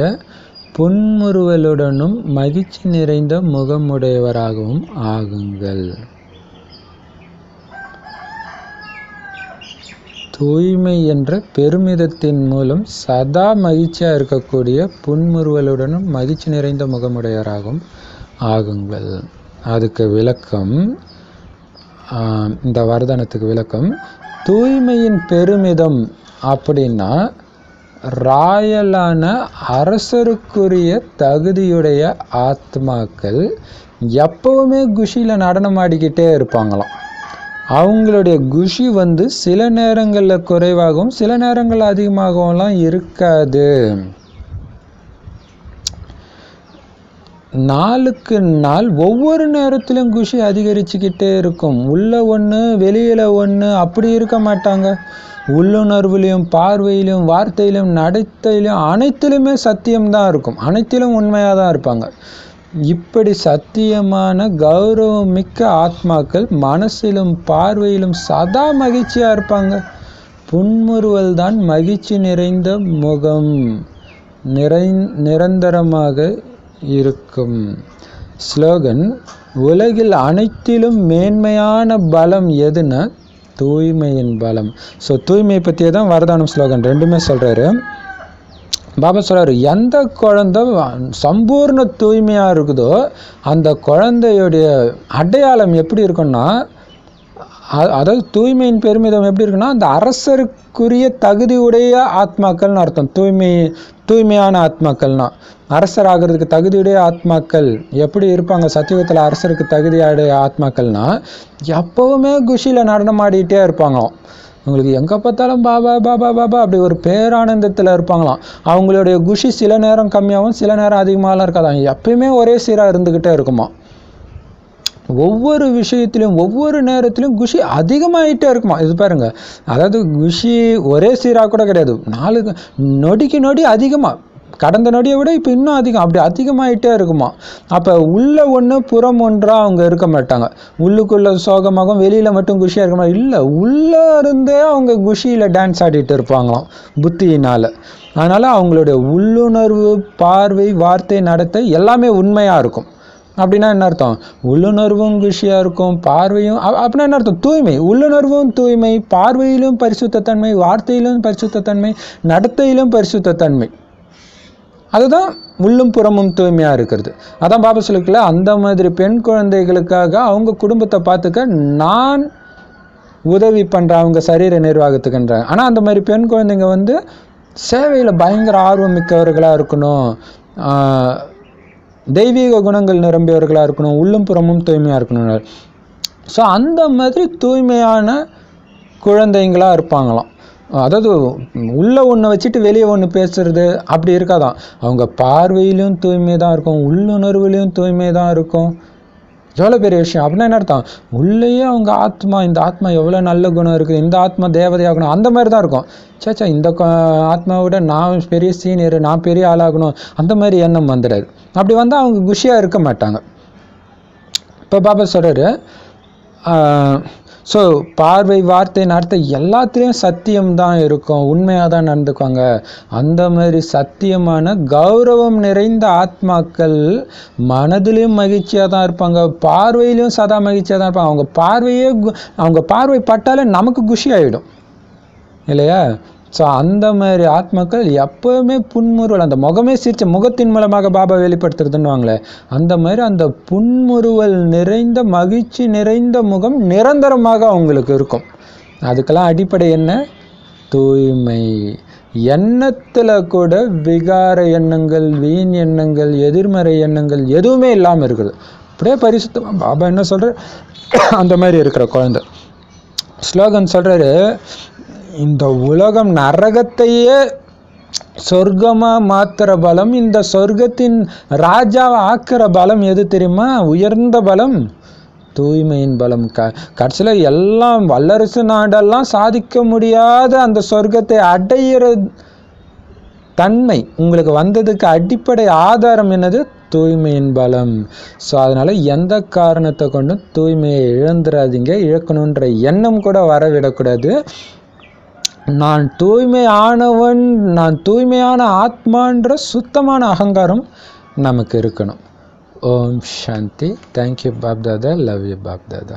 புன்முறுவலுடனும் மகிழ்ச்சி நிறைந்த முகமுடையவராகவும் ஆகுங்கள். தூய்மை என்ற பெருமிதத்தின் மூலம் சதா மகிழ்ச்சியாக இருக்கக்கூடிய புன்முறுவலுடனும் மகிழ்ச்சி நிறைந்த முகமுடையவராகவும் ஆகுங்கள். அதுக்கு விளக்கம், இந்த வரதானத்துக்கு விளக்கம்: தூய்மையின் பெருமிதம் அப்படின்னா ராயலான அரசருக்குரிய தகுதியுடைய ஆத்மாக்கள் எப்பவுமே குஷியில் நடனமாடிக்கிட்டே இருப்பாங்களாம். அவங்களுடைய குஷி சில நேரங்களில் குறைவாகவும் சில நேரங்கள் அதிகமாகவும்லாம் இருக்காது. நாளுக்கு நாள் ஒவ்வொரு நேரத்திலும் குஷி அதிகரிச்சுக்கிட்டே இருக்கும். உள்ள ஒன்று வெளியில் ஒன்று அப்படி இருக்க மாட்டாங்க. உள்ளுணர்வுலையும் பார்வையிலும் வார்த்தையிலும் நடத்தையிலும் அனைத்திலுமே சத்தியம்தான் இருக்கும், அனைத்திலும் உண்மையாக தான் இருப்பாங்க. இப்படி சத்தியமான கௌரவம் மிக்க ஆத்மாக்கள் மனசிலும் பார்வையிலும் சதா மகிழ்ச்சியாக இருப்பாங்க. புன்முறுவல் தான் மகிழ்ச்சி நிறைந்த முகம், நிரந்தரமாக இருக்கும். ஸ்லோகன்: உலகில் அனைத்திலும் மேன்மையான பலம் எதுனா தூய்மையின் பலம். ஸோ தூய்மையை பற்றியே தான் வரதானம் ஸ்லோகன் ரெண்டுமே சொல்கிறாரு. பாபா சொல்கிறாரு, எந்த குழந்தை சம்பூர்ண தூய்மையாக இருக்குதோ அந்த குழந்தையுடைய அடையாளம் எப்படி இருக்குன்னா அதாவது தூய்மையின் பெருமிதம் எப்படி இருக்குன்னா, அந்த அரசருக்குரிய தகுதியுடைய ஆத்மாக்கள்னு அர்த்தம். தூய்மையான ஆத்மாக்கள்னா அரசர் ஆகிறதுக்கு தகுதியுடைய ஆத்மாக்கள் எப்படி இருப்பாங்க? சத்தியுகத்தில் அரசருக்கு தகுதியுடைய ஆத்மாக்கள்னா எப்பவுமே குஷியில் நடனமாடிட்டே இருப்பாங்களாம். உங்களுக்கு எங்கே பார்த்தாலும் பாபா பாபா பாபா அப்படி ஒரு பேரானந்தத்தில் இருப்பாங்களாம். அவங்களுடைய குஷி சில நேரம் கம்மியாகவும் சில நேரம் அதிகமாகலாம் இருக்காதான், எப்பயுமே ஒரே சீராக இருந்துக்கிட்டே இருக்குமா. ஒவ்வொரு விஷயத்திலும் ஒவ்வொரு நேரத்திலும் குஷி அதிகமாகிட்டே இருக்குமா. இது பாருங்க, அதாவது குஷி ஒரே சீராக கூட கிடையாது, நொடிக்கு நொடி அதிகமாக, கடந்த நொடியை விட இப்போ இன்னும் அதிகம், அப்படி அதிகமாகிட்டே இருக்குமா. அப்போ உள்ள ஒன்று புறம் ஒன்றாக அவங்க இருக்க மாட்டாங்க. உள்ளுக்குள்ள சோகமாகவும் வெளியில் மட்டும் குஷியாக இருக்க மாட்டாங்க. இல்லை, உள்ளே இருந்தே அவங்க குஷியில் டான்ஸ் ஆடிட்டு இருப்பாங்களாம் புத்தியினால். அதனால் அவங்களுடைய உள்ளுணர்வு, பார்வை, வார்த்தை, நடத்தை எல்லாமே உண்மையாக இருக்கும். அப்படின்னா என்ன அர்த்தம்? உள்ளுணர்வும் குஷியாக இருக்கும், பார்வையும் அப்படின்னா என்ன அர்த்தம்? தூய்மை. உள்ளுணர்வும் தூய்மை, பார்வையிலும் பரிசுத்தன்மை, வார்த்தையிலும் பரிசுத்தன்மை, நடத்தையிலும் பரிசுத்தன்மை. அதுதான் உள்ளும் புறமும் தூய்மையாக இருக்கிறது. அதான் பாபா சொல்லிக்கல, அந்த மாதிரி பெண் குழந்தைகளுக்காக அவங்க குடும்பத்தை பார்த்துக்க நான் உதவி பண்ணுறேன், அவங்க சரீர நிர்வாகத்துக்குன்றாங்க. ஆனால் அந்த மாதிரி பெண் குழந்தைங்க சேவையில் பயங்கர ஆர்வம் மிக்கவர்களாக இருக்கணும், தெய்வீக குணங்கள் நிரம்பியவர்களாக இருக்கணும், உள்ளும் புறமும் தூய்மையாக இருக்கணும். ஸோ அந்த மாதிரி தூய்மையான குழந்தைங்களாக இருப்பாங்களாம். அதாவது உள்ள ஒன்று வச்சுட்டு வெளியே ஒன்று பேசுறது அப்படி இருக்காதான். அவங்க பார்வையிலும் தூய்மை தான் இருக்கும், உள்ளுணர்வுலையும் தூய்மை தான் இருக்கும். எவ்வளோ பெரிய விஷயம். அப்படின்னா என்ன அர்த்தம்? உள்ளேயே அவங்க ஆத்மா, இந்த ஆத்மா எவ்வளோ நல்ல குணம் இருக்குது, இந்த ஆத்மா தேவதையாகணும், அந்த மாதிரி தான் இருக்கும். சேச்சா இந்த ஆத்மாவோட நான் பெரிய சீனியர், நான் பெரிய ஆளாகணும், அந்த மாதிரி எண்ணம் வந்துடாது. அப்படி வந்தால் அவங்க குஷியாக இருக்க மாட்டாங்க. இப்போ பாபா சொல்கிறாரு, ஸோ பார்வை, வார்த்தை, நடத்தை எல்லாத்துலேயும் சத்தியம்தான் இருக்கும், உண்மையாக தான் நடந்துக்குவாங்க. அந்த மாதிரி சத்தியமான கௌரவம் நிறைந்த ஆத்மாக்கள் மனதிலையும் மகிழ்ச்சியாக தான் இருப்பாங்க, பார்வையிலையும் சதா மகிழ்ச்சியாக தான் இருப்பாங்க. அவங்க பார்வை பட்டாலே நமக்கு குஷி ஆகிடும் இல்லையா. ஸோ அந்த மாதிரி ஆத்மாக்கள் எப்போவுமே புன்முறுவல், அந்த முகமே சிரிச்ச முகத்தின் மூலமாக பாபா வெளிப்படுத்துறதுன்னுவாங்களே, அந்த மாதிரி அந்த புன்முறுவல் நிறைந்த மகிழ்ச்சி நிறைந்த முகம் நிரந்தரமாக அவங்களுக்கு இருக்கும். அதுக்கெல்லாம் அடிப்படை என்ன? தூய்மை. எண்ணத்தில் கூட விகார எண்ணங்கள், வீண் எண்ணங்கள், எதிர்மறை எண்ணங்கள் எதுவுமே இல்லாமல் இருக்குது. அப்படியே பரிசுத்தமாக பாபா என்ன சொல்கிறார், அந்த மாதிரி இருக்கிற குழந்தை. ஸ்லோகன் சொல்கிறாரு, இந்த உலகம் நரகத்தையே சொர்க்கமாக மாற்றுற பலம், இந்த சொர்க்கத்தின் ராஜாவை ஆக்கிற பலம் எது தெரியுமா? உயர்ந்த பலம் தூய்மையின் பலம். கடைசியில் எல்லாம் வல்லரசு நாடெல்லாம் சாதிக்க முடியாத அந்த சொர்க்கத்தை அடையிற தன்மை உங்களுக்கு வந்ததுக்கு அடிப்படை ஆதாரம் என்னது? தூய்மையின் பலம். ஸோ அதனால் எந்த காரணத்தை கொண்டும் தூய்மையை இழந்துடாதீங்க. இழக்கணுன்ற எண்ணம் கூட வரவிடக்கூடாது. நான் தூய்மையானவன், நான் தூய்மையான ஆத்மான்ற சுத்தமான அகங்காரம் நமக்கு இருக்கணும். Om Shanti. Thank you Bap Dada. Love you Bap Dada.